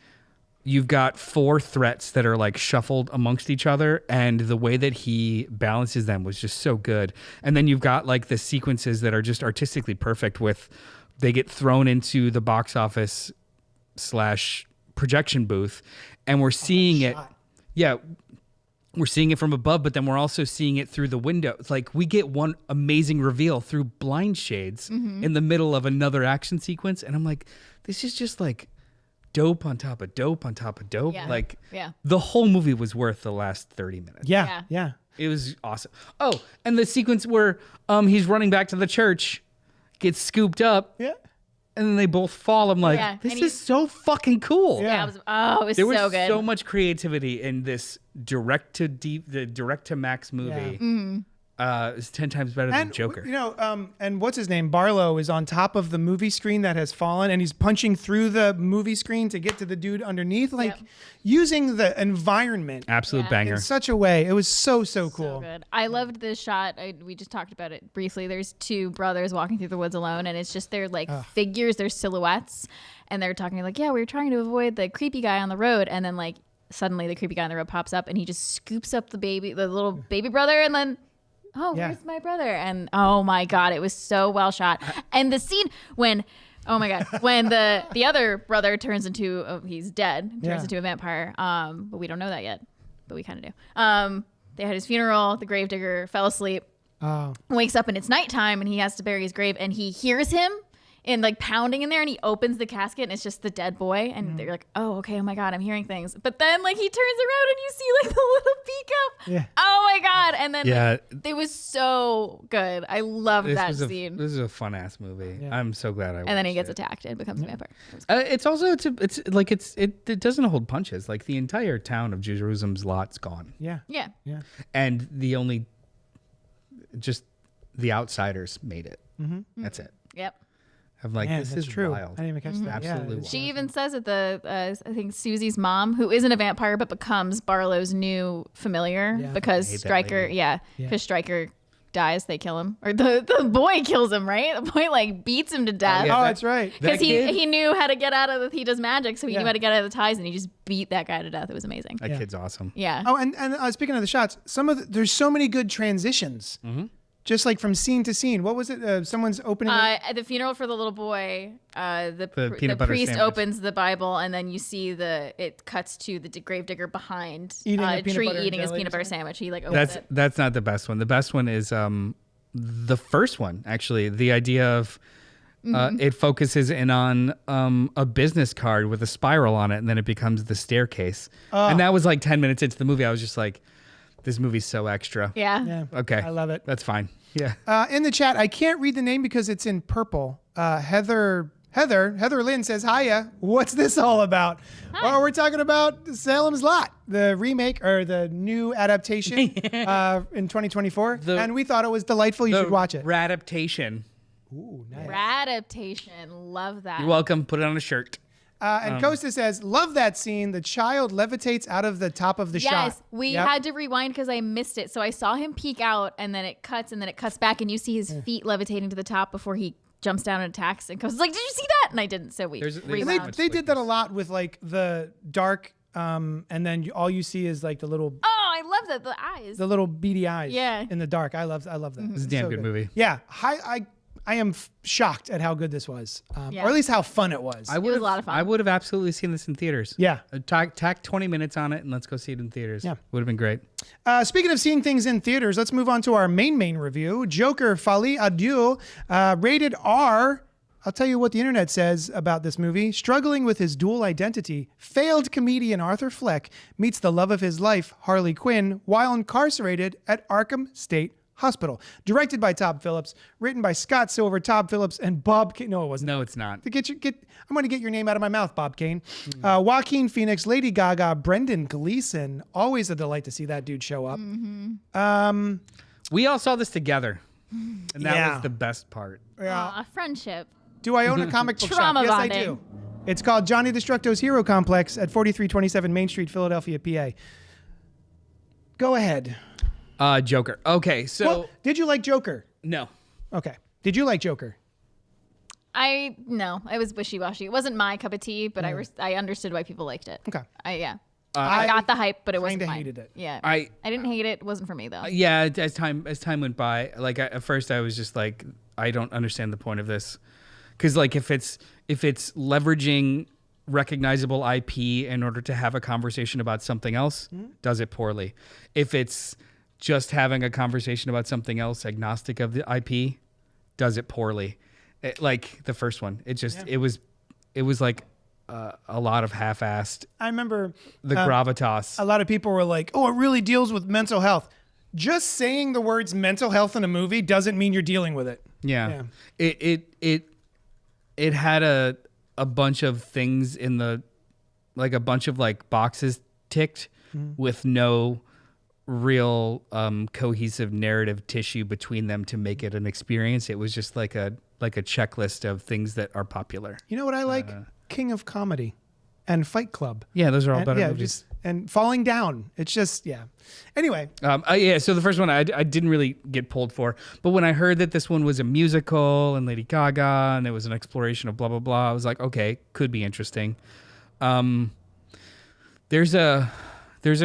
B: you've got 4 threats that are like shuffled amongst each other, and the way that he balances them was just so good. And then you've got like the sequences that are just artistically perfect with, they get thrown into the box office / projection booth, and we're seeing it.
A: shot.
B: Yeah. we're seeing it from above, but then we're also seeing it through the window. It's like we get one amazing reveal through blind shades in the middle of another action sequence. And I'm like, this is just like dope on top of dope on top of dope.
C: Yeah.
B: Like
C: Yeah.
B: the whole movie was worth the last 30 minutes.
A: Yeah.
B: It was awesome. Oh, and the sequence where he's running back to the church, gets scooped up,
A: Yeah.
B: and then they both fall. I'm like,
C: Yeah,
B: this
C: and
B: is so fucking cool.
A: Yeah.
C: Yeah, it was
B: There was
C: so good.
B: so much creativity in this direct to max movie.
C: Mm-hmm.
B: It's 10 times better than
A: And
B: Joker.
A: you know, and what's his name? Barlow is on top of the movie screen that has fallen, and he's punching through the movie screen to get to the dude underneath, like
C: Yep.
A: using the environment
B: Absolute
C: Yeah.
B: banger.
A: in such a way. It was so
C: So
A: cool.
C: good. I loved the shot. We just talked about it briefly. There's two brothers walking through the woods alone, and it's just their like figures, their silhouettes, and they're talking like, "Yeah, we were trying to avoid the creepy guy on the road," and then like suddenly the creepy guy on the road pops up, and he just scoops up the little baby brother, and then. Oh,
A: Yeah.
C: where's my brother? And oh my God, it was so well shot. And the scene when, oh my God, when the other brother turns into, he's dead, turns into a vampire. But we don't know that yet, but we kind of do. They had his funeral. The gravedigger fell asleep,
A: Oh,
C: wakes up, and it's nighttime, and he has to bury his grave, and he hears him and like pounding in there, and he opens the casket, and it's just the dead boy, and they're like, oh, okay, oh my God, I'm hearing things. But then like he turns around and you see like the little peek up.
A: Yeah.
C: Oh my God. And then
B: Yeah.
C: it was so good. I loved that
B: This
C: scene.
B: is a fun ass movie.
A: Yeah.
B: I'm so glad I watched
C: And then he gets
B: it.
C: attacked and becomes a vampire. It was
B: It's also it doesn't hold punches. Like the entire town of Jerusalem's lot's gone,
A: yeah.
C: Yeah.
A: Yeah.
B: and just the outsiders made it. That's it.
C: Yep.
B: I'm like,
A: Man,
B: this
A: that's
B: is
A: true.
B: wild.
A: I didn't even catch that. Yeah,
B: Absolutely
A: it's-
C: She even says that I think Susie's mom, who isn't a vampire but becomes Barlow's new familiar
A: Yeah.
C: because
B: I hate that
C: Stryker,
B: lady.
A: Yeah.
C: because Stryker dies, they kill him, or the boy kills him, right? The boy like beats him to death.
B: yeah.
A: Oh,
B: that-
A: that's right.
C: Because
B: That kid?
C: he knew how to get out of he does magic, so he
A: Yeah.
C: knew how to get out of the ties, and he just beat that guy to death. It was amazing.
B: That
A: Yeah.
B: kid's awesome.
C: Yeah.
A: Oh, and speaking of the shots, there's so many good transitions, just like from scene to scene. What was it? Someone's opening.
C: At the funeral for the little boy, the
B: peanut butter
C: priest
B: sandwich.
C: opens the Bible, and then you see it cuts to the gravedigger behind
A: Eating a
C: a
A: peanut
C: tree
A: butter and
C: eating his
A: jelly or
C: peanut butter
A: something?
C: sandwich. He like opens it.
B: That's not the best one. The best one is the first one, actually. The idea of it focuses in on a business card with a spiral on it, and then it becomes the staircase. And that was like 10 minutes into the movie. I was just like, this movie's so extra.
C: Yeah.
A: yeah.
B: Okay.
A: I love it.
B: That's fine. Yeah.
A: In the chat, I can't read the name because it's in purple. Heather Lynn says, hiya, what's this all about? Well, we're talking about Salem's Lot, the remake or the new adaptation in 2024. And we thought it was delightful. You should watch it.
B: Radaptation.
A: Ooh, nice.
C: Radaptation. Love that.
B: You're welcome. Put it on a shirt.
A: And Costa says, love that scene. The child levitates out of the top of the shot.
C: Yes, we
A: Yep.
C: had to rewind because I missed it. So I saw him peek out, and then it cuts, back, and you see his feet levitating to the top before he jumps down and attacks. And Costa's like, "Did you see that?" And I didn't. So we
B: There's-
A: And
C: rewound.
A: they did that a lot with like the dark, and then all you see is like the little
C: Oh, I love that, the eyes.
A: beady eyes
C: Yeah.
A: in the dark. I love that.
B: It's a damn
A: So
B: good movie.
A: Yeah, I am shocked at how good this was,
C: Yeah.
A: or at least how fun it was.
B: I
C: was a lot of fun.
B: I would have absolutely seen this in theaters.
A: Yeah.
B: Tack 20 minutes on it and let's go see it in theaters.
A: Yeah.
B: Would have been great.
A: Speaking of seeing things in theaters, let's move on to our main review. Joker Folie à Deux, rated R. I'll tell you what the internet says about this movie. Struggling with his dual identity, failed comedian Arthur Fleck meets the love of his life, Harley Quinn, while incarcerated at Arkham State Hospital. Directed by Todd Phillips, written by Scott Silver, Todd Phillips, and Bob Kane. No, it wasn't.
B: No, it's not.
A: I'm going to get your name out of my mouth, Bob Kane. Joaquin Phoenix, Lady Gaga, Brendan Gleeson. Always a delight to see that dude show up.
B: We all saw this together. And that
A: Yeah.
B: was the best part.
C: Aw, friendship.
A: Do I own a comic book shop?
C: Trauma
A: Yes, I
C: bonding.
A: do. It's called Johnny Destructo's Hero Complex at 4327 Main Street, Philadelphia, PA. Go ahead.
B: Joker. Okay, so
A: Well, did you like Joker?
B: no.
A: Okay. Did you like Joker?
C: No, it was wishy-washy. It wasn't my cup of tea, but I understood why people liked it.
A: Okay.
C: I got the hype, but it wasn't
A: kinda
C: mine.
A: hated it.
C: Yeah.
B: I
C: didn't hate it. It wasn't for me though.
B: yeah, as time went by, like at first I was just like, I don't understand the point of this, because like if it's leveraging recognizable IP in order to have a conversation about something else, does it poorly. If it's just having a conversation about something else, agnostic of the IP, does it poorly. Like the first one, it was like a lot of half-assed.
A: I remember
B: the gravitas.
A: A lot of people were like, "Oh, it really deals with mental health." Just saying the words "mental health" in a movie doesn't mean you're dealing with it.
B: Yeah. It had a bunch of things in the, like a bunch of like boxes ticked with no real cohesive narrative tissue between them to make it an experience. It was just like a checklist of things that are popular.
A: You know what I like? King of Comedy and Fight Club.
B: Yeah, those are all better movies.
A: And Falling Down. It's just, yeah. Anyway.
B: So the first one I didn't really get pulled for. But when I heard that this one was a musical and Lady Gaga and it was an exploration of blah, blah, blah, I was like, okay, could be interesting. There's a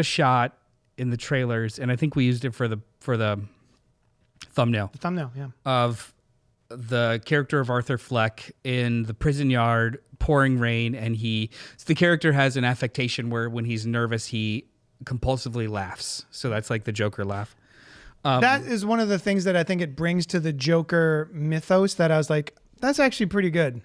B: shot in the trailers, and I think we used it for the thumbnail.
A: The thumbnail, yeah.
B: Of the character of Arthur Fleck in the prison yard, pouring rain, and the character has an affectation where when he's nervous, he compulsively laughs. So that's like the Joker laugh.
A: That is one of the things that I think it brings to the Joker mythos that I was like, that's actually pretty good.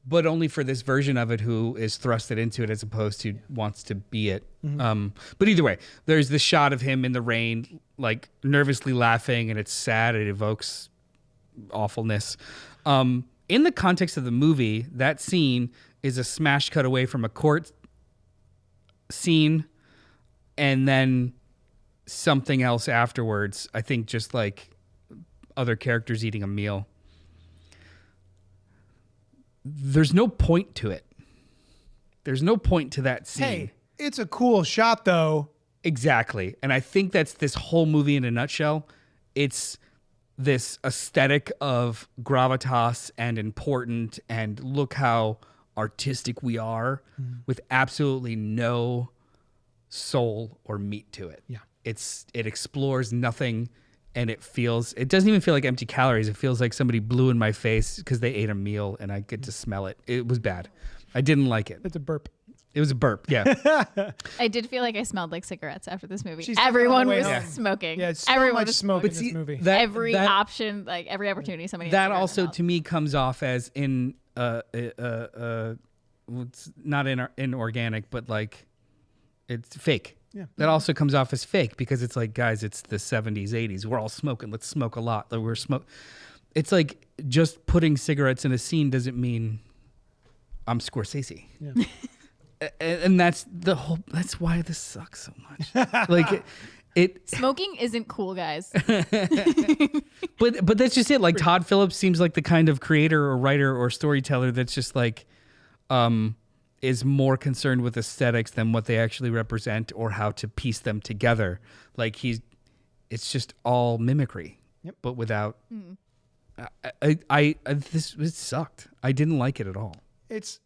B: But only for this version of it who is thrusted into it as opposed to wants to be it. But either way, there's the shot of him in the rain, like nervously laughing, and it's sad. It evokes awfulness. In the context of the movie, that scene is a smash cut away from a court scene and then something else afterwards. I think just like other characters eating a meal. There's no point to it. There's no point to that scene.
A: Hey, it's a cool shot though.
B: Exactly. And I think that's this whole movie in a nutshell. It's this aesthetic of gravitas and important and look how artistic we are with absolutely no soul or meat to it.
A: Yeah.
B: It explores nothing, and it doesn't even feel like empty calories. It feels like somebody blew in my face because they ate a meal and I get to smell it. It was bad. I didn't like it.
A: It's a burp.
B: It was a burp, yeah.
C: I did feel like I smelled like cigarettes after this movie.
A: She's
C: Everyone
A: definitely
C: was
A: home.
C: smoking.
A: Yeah, it's so
C: Everyone
A: much
C: was
A: smoke in
B: But
A: this
B: see,
A: movie.
C: every option, like every opportunity somebody
B: That
C: had a cigarette
B: also
C: in their
B: to me comes off as it's not inorganic, but like it's fake.
A: Yeah.
B: That also comes off as fake because it's like, guys, it's the 70s, 80s. We're all smoking. Let's smoke a lot. It's like just putting cigarettes in a scene doesn't mean I'm Scorsese.
A: Yeah.
B: And that's why this sucks so much. Like it
C: Smoking isn't cool, guys.
B: but that's just it. Like Todd Phillips seems like the kind of creator or writer or storyteller that's just like is more concerned with aesthetics than what they actually represent or how to piece them together. Like it's just all mimicry, but without. It sucked. I didn't like it at all.
A: It's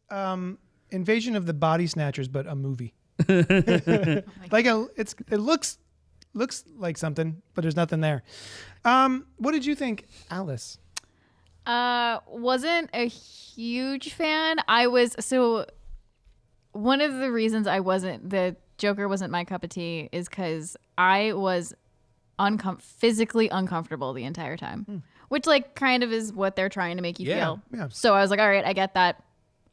A: Invasion of the Body Snatchers, but a movie. It looks like something, but there's nothing there. What did you think, Alice?
C: Wasn't a huge fan. One of the reasons the Joker wasn't my cup of tea is because I was physically uncomfortable the entire time, which like kind of is what they're trying to make you feel.
A: Yeah.
C: So I was like, all right, I get that.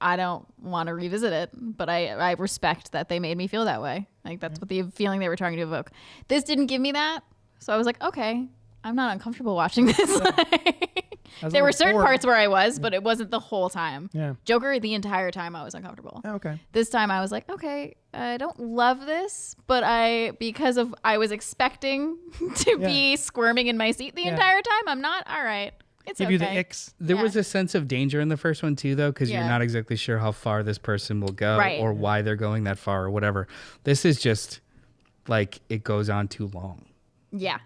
C: I don't want to revisit it, but I respect that they made me feel that way. Like that's what the feeling they were trying to evoke. This didn't give me that. So I was like, okay, I'm not uncomfortable watching this. There were certain parts where I was, but it wasn't the whole time.
A: Yeah.
C: Joker, the entire time I was uncomfortable.
A: Oh, okay.
C: This time I was like, okay, I don't love this, but I was expecting to be squirming in my seat the entire time. I'm not. All right. It's
A: Give
C: okay.
A: you the icks.
B: There was a sense of danger in the first one too, though, because you're not exactly sure how far this person will go or why they're going that far or whatever. This is just like it goes on too long.
C: Yeah.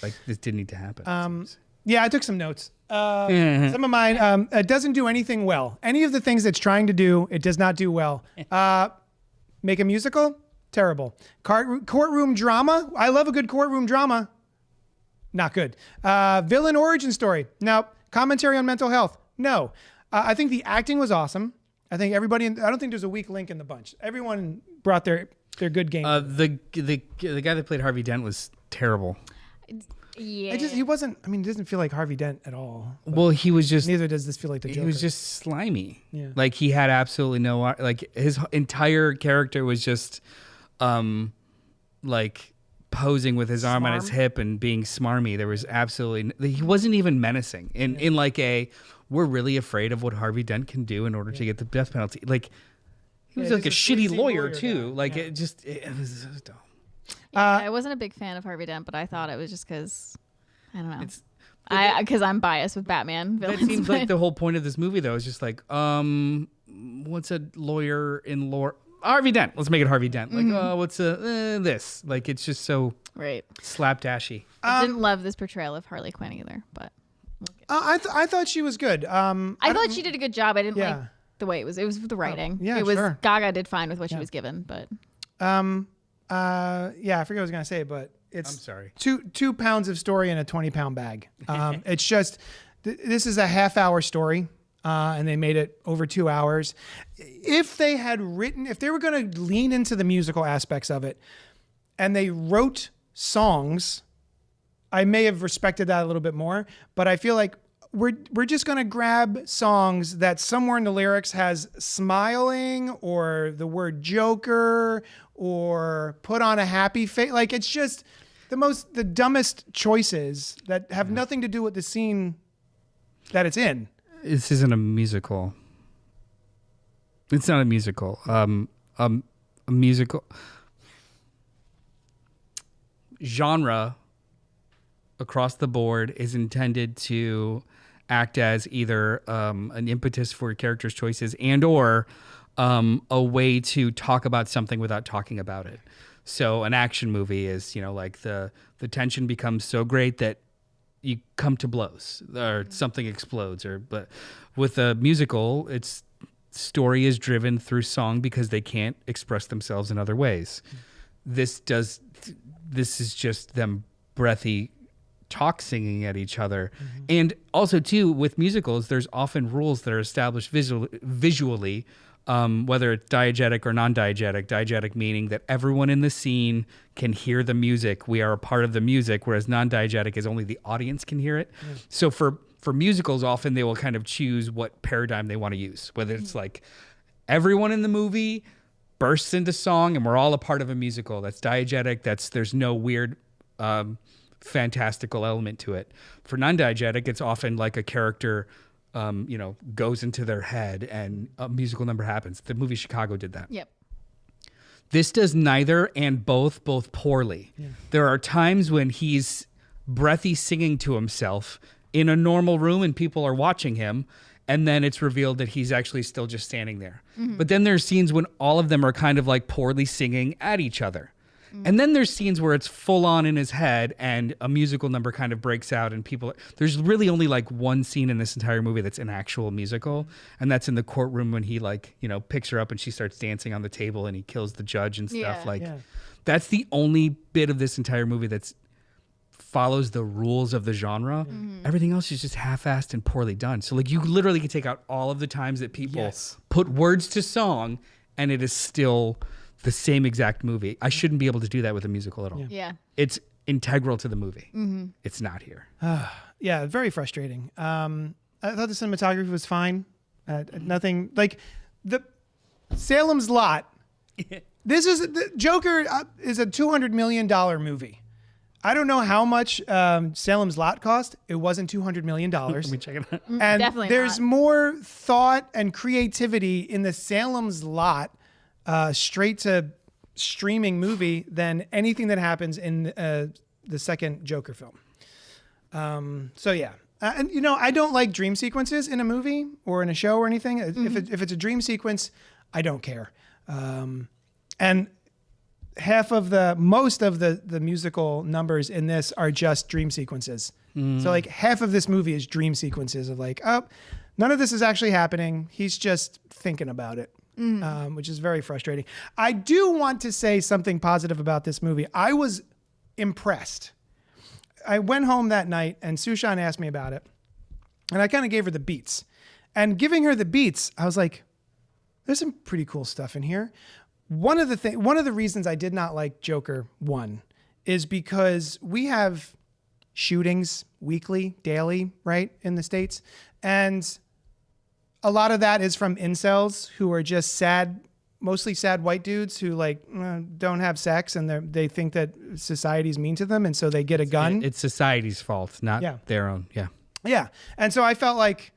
B: Like this didn't need to happen.
A: Yeah, I took some notes. Some of mine, it doesn't do anything well. Any of the things it's trying to do, it does not do well. Make a musical? Terrible. Courtroom drama? I love a good courtroom drama. Not good. Villain origin story? No. Commentary on mental health? No. I think the acting was awesome. I think everybody. I don't think there's a weak link in the bunch. Everyone brought their good game.
B: The guy that played Harvey Dent was terrible.
C: Yeah.
A: He wasn't. I mean, it doesn't feel like Harvey Dent at all.
B: Well, he was just.
A: Neither does this feel like the Joker.
B: He was just slimy.
A: Yeah.
B: Like he had absolutely no. Like his entire character was just, like posing with his arm on his hip and being smarmy. There was absolutely. He wasn't even menacing. In like a, we're really afraid of what Harvey Dent can do in order to get the death penalty. Like he was like a shitty lawyer too.
A: Guy.
B: Like it was dumb.
C: I wasn't a big fan of Harvey Dent, but I thought it was just because I don't know. Because I'm biased with Batman villains.
B: That seems like the whole point of this movie, though, is just like, what's a lawyer in lore? Harvey Dent. Let's make it Harvey Dent. Like, what's this? Like, it's just so
C: right
B: slapdashy.
C: I didn't love this portrayal of Harley Quinn either, but
A: I thought she was good.
C: I thought she did a good job. I didn't like the way it was. It was the writing. It was Gaga did fine with what she was given, but
A: I forget what I was gonna say, but it's
B: I'm sorry.
A: 2 pounds of story in a 20-pound bag. It's just this is a half-hour story, and they made it over 2 hours. If they were going to lean into the musical aspects of it, and they wrote songs, I may have respected that a little bit more. But I feel like we're just going to grab songs that somewhere in the lyrics has smiling or the word Joker or put on a happy face. Like it's just the dumbest choices that have nothing to do with the scene that it's in.
B: This isn't a musical. It's not a musical. A musical genre across the board is intended to act as either an impetus for characters' choices and or a way to talk about something without talking about it. So an action movie is, like the tension becomes so great that you come to blows or something explodes. But with a musical, its story is driven through song because they can't express themselves in other ways. This is just them breathy talk singing at each other. And also too, with musicals, there's often rules that are established visually, whether it's diegetic or non-diegetic. Diegetic meaning that everyone in the scene can hear the music. We are a part of the music, whereas non-diegetic is only the audience can hear it. So for musicals, often they will kind of choose what paradigm they want to use, whether it's like everyone in the movie bursts into song and we're all a part of a musical. That's diegetic. There's no weird fantastical element to it. For non-diegetic, it's often like a character goes into their head and a musical number happens. The movie Chicago did that.
C: Yep.
B: This does neither and both poorly. Yeah. There are times when he's breathy singing to himself in a normal room and people are watching him, and then it's revealed that he's actually still just standing there. But then there's scenes when all of them are kind of like poorly singing at each other. And then there's scenes where it's full on in his head and a musical number kind of breaks out and there's really only like one scene in this entire movie that's an actual musical. And that's in the courtroom when he picks her up and she starts dancing on the table and he kills the judge and stuff. That's the only bit of this entire movie that's follows the rules of the genre. Everything else is just half-assed and poorly done. So like you literally can take out all of the times that people put words to song and it is still the same exact movie. I shouldn't be able to do that with a musical at all.
C: Yeah.
B: It's integral to the movie. It's not here.
A: Yeah, very frustrating. I thought the cinematography was fine. Nothing like the Salem's Lot. This is the Joker is a $200 million movie. I don't know how much Salem's Lot cost. It wasn't $200 million.
B: Let me check it out.
A: And
C: Definitely
A: there's
C: not.
A: more thought and creativity in the Salem's Lot straight to streaming movie than anything that happens in the second Joker film. So yeah. And I don't like dream sequences in a movie or in a show or anything. If it's a dream sequence, I don't care. And most of the musical numbers in this are just dream sequences. So like half of this movie is dream sequences of like, oh, none of this is actually happening. He's just thinking about it. Which is very frustrating. I do want to say something positive about this movie. I was impressed. I went home that night and Sushan asked me about it. And I kind of gave her the beats. And giving her the beats, I was like, there's some pretty cool stuff in here. One of the reasons I did not like Joker 1 is because we have shootings weekly, daily, right, in the States. And a lot of that is from incels who are just mostly sad white dudes who like don't have sex and they think that society's mean to them. And so they get a gun.
B: It's society's fault, not their own. Yeah.
A: Yeah. And so I felt like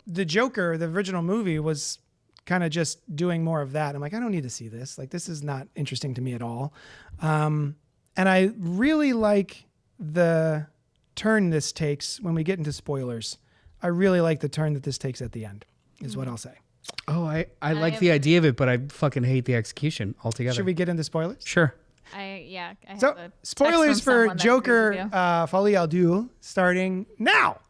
A: the Joker, the original movie, was kind of just doing more of that. I'm like, I don't need to see this. Like, this is not interesting to me at all. And I really like the turn this takes when we get into spoilers. I really like the turn that this takes at the end, is what I'll say.
B: Oh, I like the idea of it, but I fucking hate the execution altogether.
A: Should we get into spoilers?
B: Sure.
C: I have
A: So,
C: a text
A: spoilers
C: from
A: for
C: someone that
A: Joker
C: agrees with
A: Folie Deux starting now.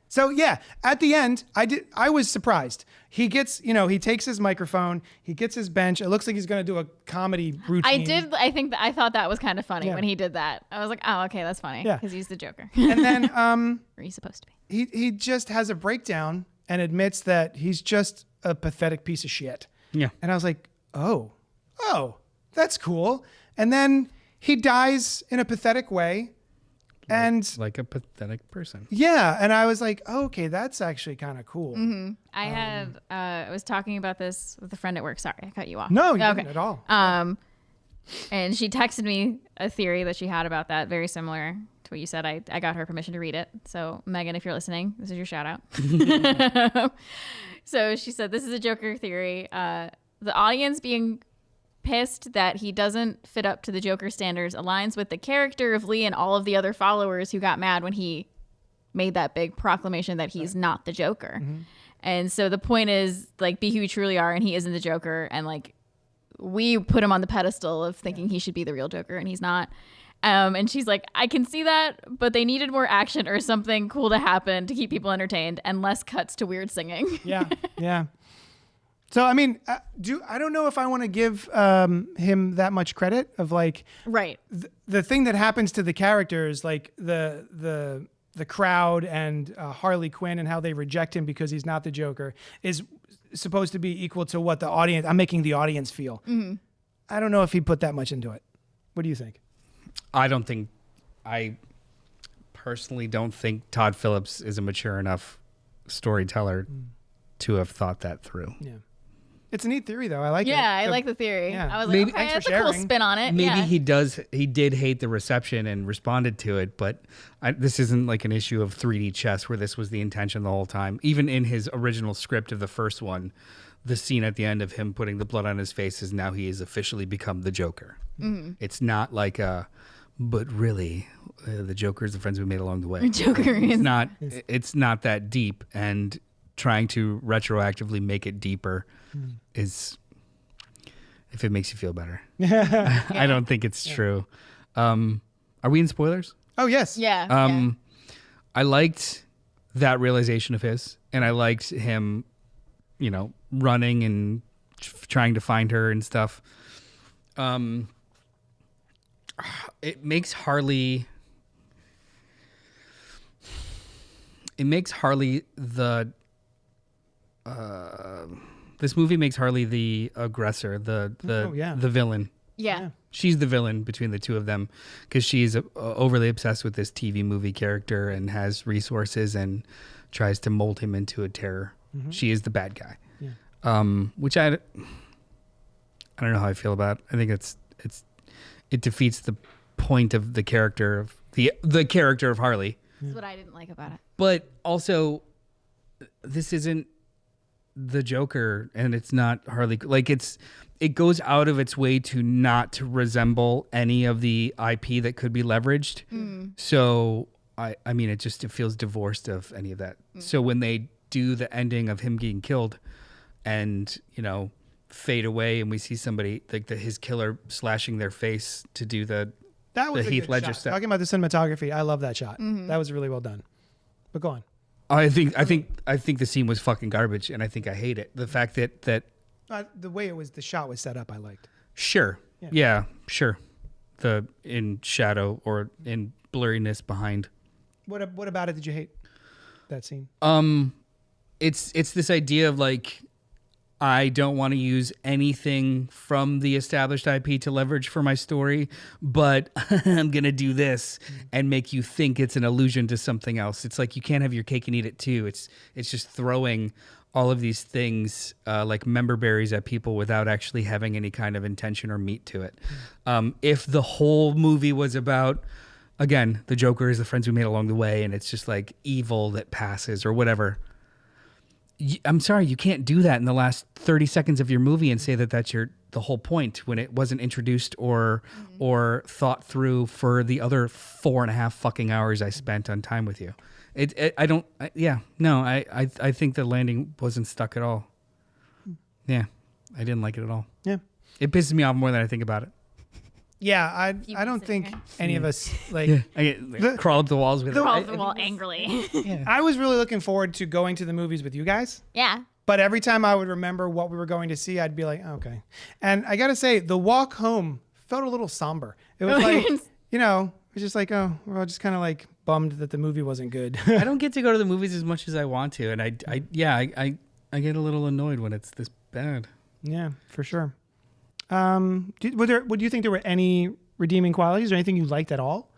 A: So yeah, at the end, I was surprised. He gets, he takes his microphone, he gets his bench. It looks like he's going to do a comedy routine.
C: I thought that was kind of funny
A: Yeah.
C: when he did that. I was like, oh, okay, that's funny.
A: Yeah.
C: Because he's the Joker.
A: And then
C: Or he's supposed to be.
A: he just has a breakdown and admits that he's just a pathetic piece of shit.
B: Yeah.
A: And I was like, oh, that's cool. And then he dies in a pathetic way. And
B: Like a pathetic person.
A: yeah, and I was like, oh, okay, that's actually kind of cool.
C: I was talking about this with a friend at work. Sorry, I cut you off.
A: No, you didn't at all.
C: And she texted me a theory that she had about that, very similar to what you said. I got her permission to read it. So, Megan, if you're listening, this is your shout out. So she said, this is a Joker theory. The audience being pissed that he doesn't fit up to the Joker standards aligns with the character of Lee and all of the other followers who got mad when he made that big proclamation that he's not the Joker. And so the point is, like, be who you truly are, and he isn't the Joker. And, like, we put him on the pedestal of thinking he should be the real Joker, and he's not. And she's like, I can see that, but they needed more action or something cool to happen to keep people entertained and less cuts to weird singing.
A: Yeah. So, I mean, I don't know if I want to give him that much credit of like,
C: Right.
A: The thing that happens to the characters, like the crowd and Harley Quinn and how they reject him because he's not the Joker is supposed to be equal to what I'm making the audience feel. I don't know if he put that much into it. What do you think?
B: I personally don't think Todd Phillips is a mature enough storyteller to have thought that through.
A: Yeah. It's a neat theory, though. I like it.
C: Yeah, I like the theory.
A: Yeah.
C: I was
B: Maybe-
C: like, okay,
A: Thanks for
C: that's a cool
A: sharing.
C: spin on it.
B: Maybe
C: Yeah.
B: he did hate the reception and responded to it, but this isn't like an issue of 3D chess where this was the intention the whole time. Even in his original script of the first one, the scene at the end of him putting the blood on his face is now he has officially become the Joker. It's not like but really, the Joker is the friends we made along the way.
C: Joker is.
B: It's not that deep, and trying to retroactively make it deeper is, if it makes you feel better. I don't think it's true. Are we in spoilers?
A: Oh, yes.
C: Yeah.
B: I liked that realization of his, and I liked him, running and trying to find her and stuff. It makes Harley the this movie makes Harley the aggressor, the villain.
C: Yeah.
B: She's the villain between the two of them because she's overly obsessed with this TV movie character and has resources and tries to mold him into a terror. She is the bad guy, which I don't know how I feel about. I think it defeats the point of the character of the character of Harley.
C: That's what I didn't like about it.
B: But also, this isn't the Joker, and it's not Harley. Like it goes out of its way to not to resemble any of the IP that could be leveraged. So I mean, it feels divorced of any of that. So when they do the ending of him getting killed, and fade away, and we see somebody like his killer slashing their face to do the Heath Ledger
A: shot.
B: stuff.
A: Talking about the cinematography, I love that shot. That was really well done. But go on.
B: I think the scene was fucking garbage, and I think I hate it. The fact that
A: The way the shot was set up, I liked.
B: sure, yeah, sure, the in shadow or in blurriness behind.
A: What about it did you hate? That scene?
B: It's this idea of like I don't want to use anything from the established IP to leverage for my story, but I'm going to do this and make you think it's an allusion to something else. It's like you can't have your cake and eat it too. It's just throwing all of these things like member berries at people without actually having any kind of intention or meat to it. If the whole movie was about, again, the Joker is the friends we made along the way, and it's just like evil that passes or whatever. I'm sorry, you can't do that in the last 30 seconds of your movie and say that that's the whole point when it wasn't introduced or thought through for the other 4.5 fucking hours I spent on time with you. I think the landing wasn't stuck at all. Yeah, I didn't like it at all.
A: Yeah.
B: It pisses me off more than I think about it.
A: Yeah, I don't think any of us like.
B: Yeah. I crawl up the walls with it.
C: Crawl up the wall angrily.
B: Yeah.
A: I was really looking forward to going to the movies with you guys.
C: Yeah.
A: But every time I would remember what we were going to see, I'd be like, oh, okay. And I got to say, the walk home felt a little somber. It was like, it was just like, oh, we're all just kind of like bummed that the movie wasn't good.
B: I don't get to go to the movies as much as I want to, and I get a little annoyed when it's this bad.
A: Yeah, for sure. Would you think there were any redeeming qualities or anything you liked at all?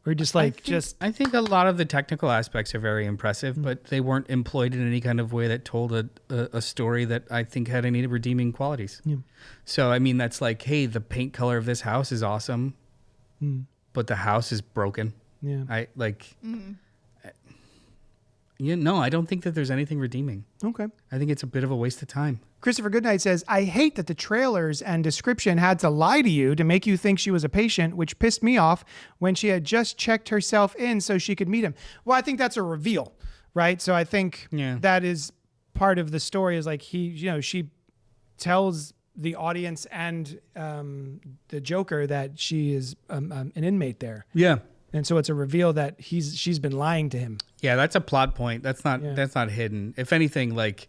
A: Or just like
B: I think a lot of the technical aspects are very impressive, but they weren't employed in any kind of way that told a story that I think had any redeeming qualities.
A: Yeah.
B: So I mean, that's like, hey, the paint color of this house is awesome, but the house is broken.
A: Yeah.
B: I don't think that there's anything redeeming.
A: Okay.
B: I think it's a bit of a waste of time.
A: Christopher Goodnight says, I hate that the trailers and description had to lie to you to make you think she was a patient, which pissed me off when she had just checked herself in so she could meet him. Well, I think that's a reveal, right? So I think that is part of the story is like she tells the audience and the Joker that she is an inmate there.
B: Yeah.
A: And so it's a reveal that she's been lying to him.
B: Yeah, that's a plot point. That's not hidden. If anything, like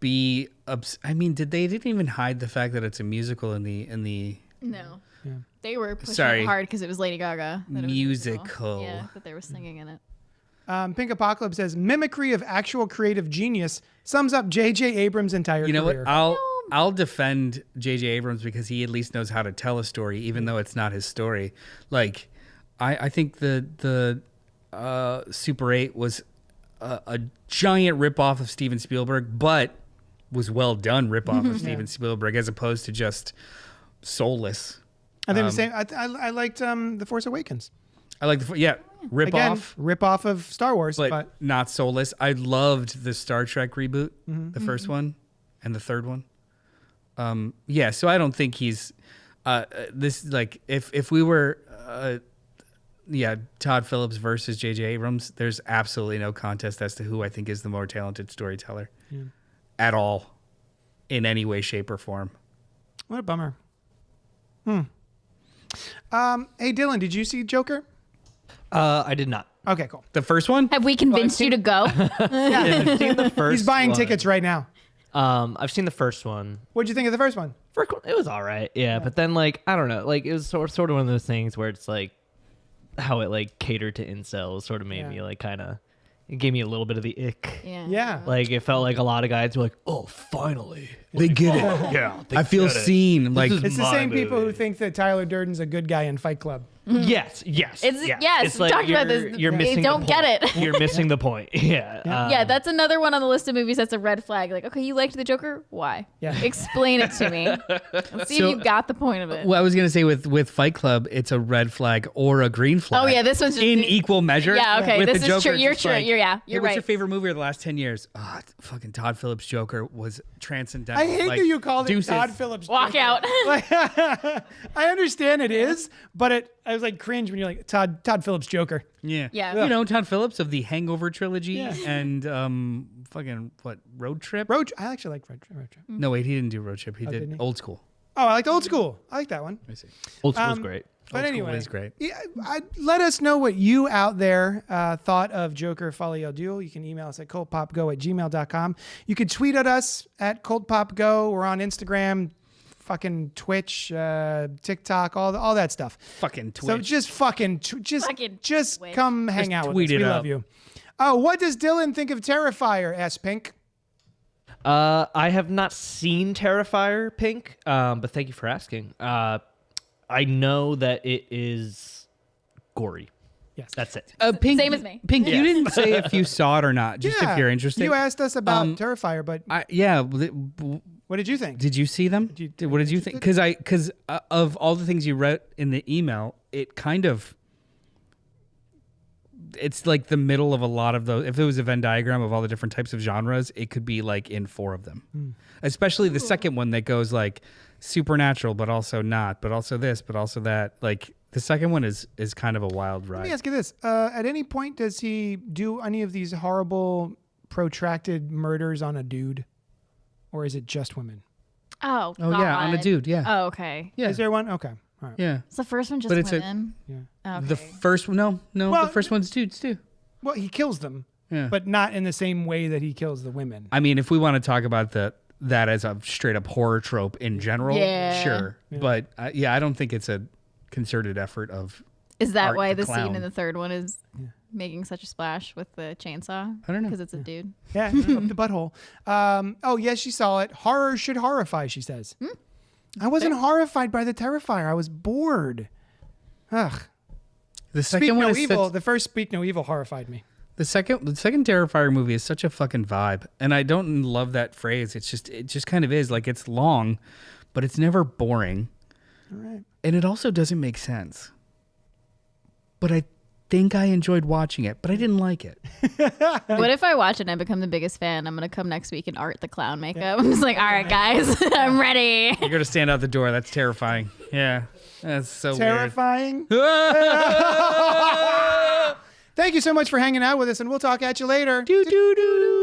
B: they didn't even hide the fact that it's a musical in the
C: No.
A: Yeah.
C: They were pushing it hard because it was Lady Gaga. That it was
B: musical.
C: Yeah, that they were singing in it.
A: Pink Apocalypse says, mimicry of actual creative genius sums up J.J. Abrams' entire career.
B: You know what? I'll defend J.J. Abrams because he at least knows how to tell a story, even though it's not his story. Like, I think the Super 8 was a giant ripoff of Steven Spielberg, but was well done ripoff of Steven Spielberg as opposed to just soulless.
A: I think the same. I liked The Force Awakens.
B: I like
A: ripoff of Star Wars, but
B: not soulless. I loved the Star Trek reboot, the first one and the third one. So I don't think he's this like if we were Todd Phillips versus J.J. Abrams, there's absolutely no contest as to who I think is the more talented storyteller at all in any way, shape, or form.
A: What a bummer. Hey, Dylan, did you see Joker?
D: I did not.
A: Okay, cool.
B: The first one?
C: Have we convinced you to go?
D: I've seen the first
A: He's buying
D: one.
A: tickets right now.
D: I've seen the first one.
A: What'd you think of the first one?
D: It was all right. Yeah, but then like I don't know, like it was sort of one of those things where it's like how it like catered to incels sort of made me like kind of it gave me a little bit of the ick.
A: Yeah.
D: Like it felt like a lot of guys were like, "Oh, finally,
B: They get it.
D: yeah."
B: I feel seen. Like
A: It's the
D: my
A: same people who
D: movie.
A: think that Tyler Durden's a good guy in Fight Club.
D: Yes.
C: Yes,
D: It's
C: we talked about this.
D: You're
C: They
D: missing.
C: don't
D: the
C: get
D: point.
C: it.
D: You're missing the point. Yeah.
C: Yeah, that's another one on the list of movies that's a red flag. Like, okay, you liked the Joker? Why?
A: Yeah.
C: Explain it to me. Let's see
B: So-
C: if you got the point of it.
B: well, I was gonna say with Fight Club, it's a red flag or a green flag.
C: Oh, yeah, this one's just
B: in equal measure.
C: Yeah, okay,
B: With
C: this
B: the
C: is
B: Joker,
C: true.
B: it's
C: You're
B: just
C: true.
B: like,
C: You're
B: hey,
C: you're
B: what's
C: right.
B: your favorite movie of the last 10 years? Fucking Todd Phillips' Joker was transcendental.
A: I hate
B: Like,
A: that you called it
B: deuces.
A: Todd Phillips.
C: Walk
A: Joker.
C: out.
A: Like, I understand it is, but I was like cringe when you're like Todd Phillips Joker.
B: Yeah.
C: Yeah.
B: You know, Todd Phillips of the Hangover trilogy
A: Yeah.
B: and fucking Road Trip?
A: I actually like Road Trip.
B: No, wait, he didn't do Road Trip. He did
A: didn't he?
B: Old School.
A: Oh, I liked Old School. I like that one.
B: Let me see.
D: Old School's great.
A: But
B: Old School
A: anyway,
B: is great.
A: Yeah, let us know what you out there thought of Joker Folie au Duel. You can email us at cultpopgo@gmail.com. You can tweet at us at cultpopgo. We're on Instagram, fucking Twitch, TikTok, all that stuff.
B: Fucking Twitch.
A: So just
C: Fucking
A: just
C: Twitch.
A: come hang
B: Just
A: out
B: tweet
A: with us.
B: it
A: We
B: up.
A: love you. Oh, what does Dylan think of Terrifier? Asked Pink.
D: I have not seen Terrifier Pink, but thank you for asking. I know that it is gory.
A: Yes.
D: That's it.
B: Pink,
C: Same as me.
B: Pink, you didn't say if you saw it or not, just if you're interested.
A: You asked us about Terrifier, but what did you think?
B: Did you see them? What did you think? Because of all the things you read in the email, it kind of, it's like the middle of a lot of those. If there was a Venn diagram of all the different types of genres, it could be like in 4 of them. Especially the second one that goes like supernatural, but also not, but also this, but also that. Like the second one is kind of a wild ride.
A: Let me ask you this: at any point, does he do any of these horrible, protracted murders on a dude, or is it just women?
C: Oh,
B: Oh yeah, on a
C: God.
B: dude. Yeah.
C: Oh, okay.
B: Yeah.
A: Is there one? Okay. All right.
B: Yeah.
C: It's the first one just
B: But it's
C: women. Okay.
B: The first one, no,
A: Well,
B: the first one's dudes too.
A: Well, he kills them,
B: Yeah.
A: but not in the same way that he kills the women.
B: I mean, if we want to talk about that as a straight up horror trope in general,
C: Yeah.
B: sure.
A: Yeah.
B: But I don't think it's a concerted effort of.
C: Is that
B: Art
C: why
B: the
C: the scene
B: clown.
C: in the third one is making such a splash with the chainsaw?
B: I don't know.
C: Because it's a dude.
A: Yeah, up the butthole. Oh, yes, she saw it. Horror should horrify, she says. I wasn't horrified by the Terrifier. I was bored. Ugh.
B: The
A: Speak
B: second one
A: No
B: is
A: Evil. The first Speak No Evil horrified me.
B: the second Terrifier movie is such a fucking vibe, and I don't love that phrase. It just kind of is like it's long, but it's never boring,
A: All right.
B: and it also doesn't make sense. But I think I enjoyed watching it, but I didn't like it.
C: What if I watch it and I become the biggest fan? I'm going to come next week and art the clown makeup. I'm just like, all right, guys, I'm ready.
B: You're gonna stand out the door. That's terrifying. Yeah, that's so
A: Terrifying.
B: weird.
A: Thank you so much for hanging out with us, and we'll talk at you later.
B: Do do do do.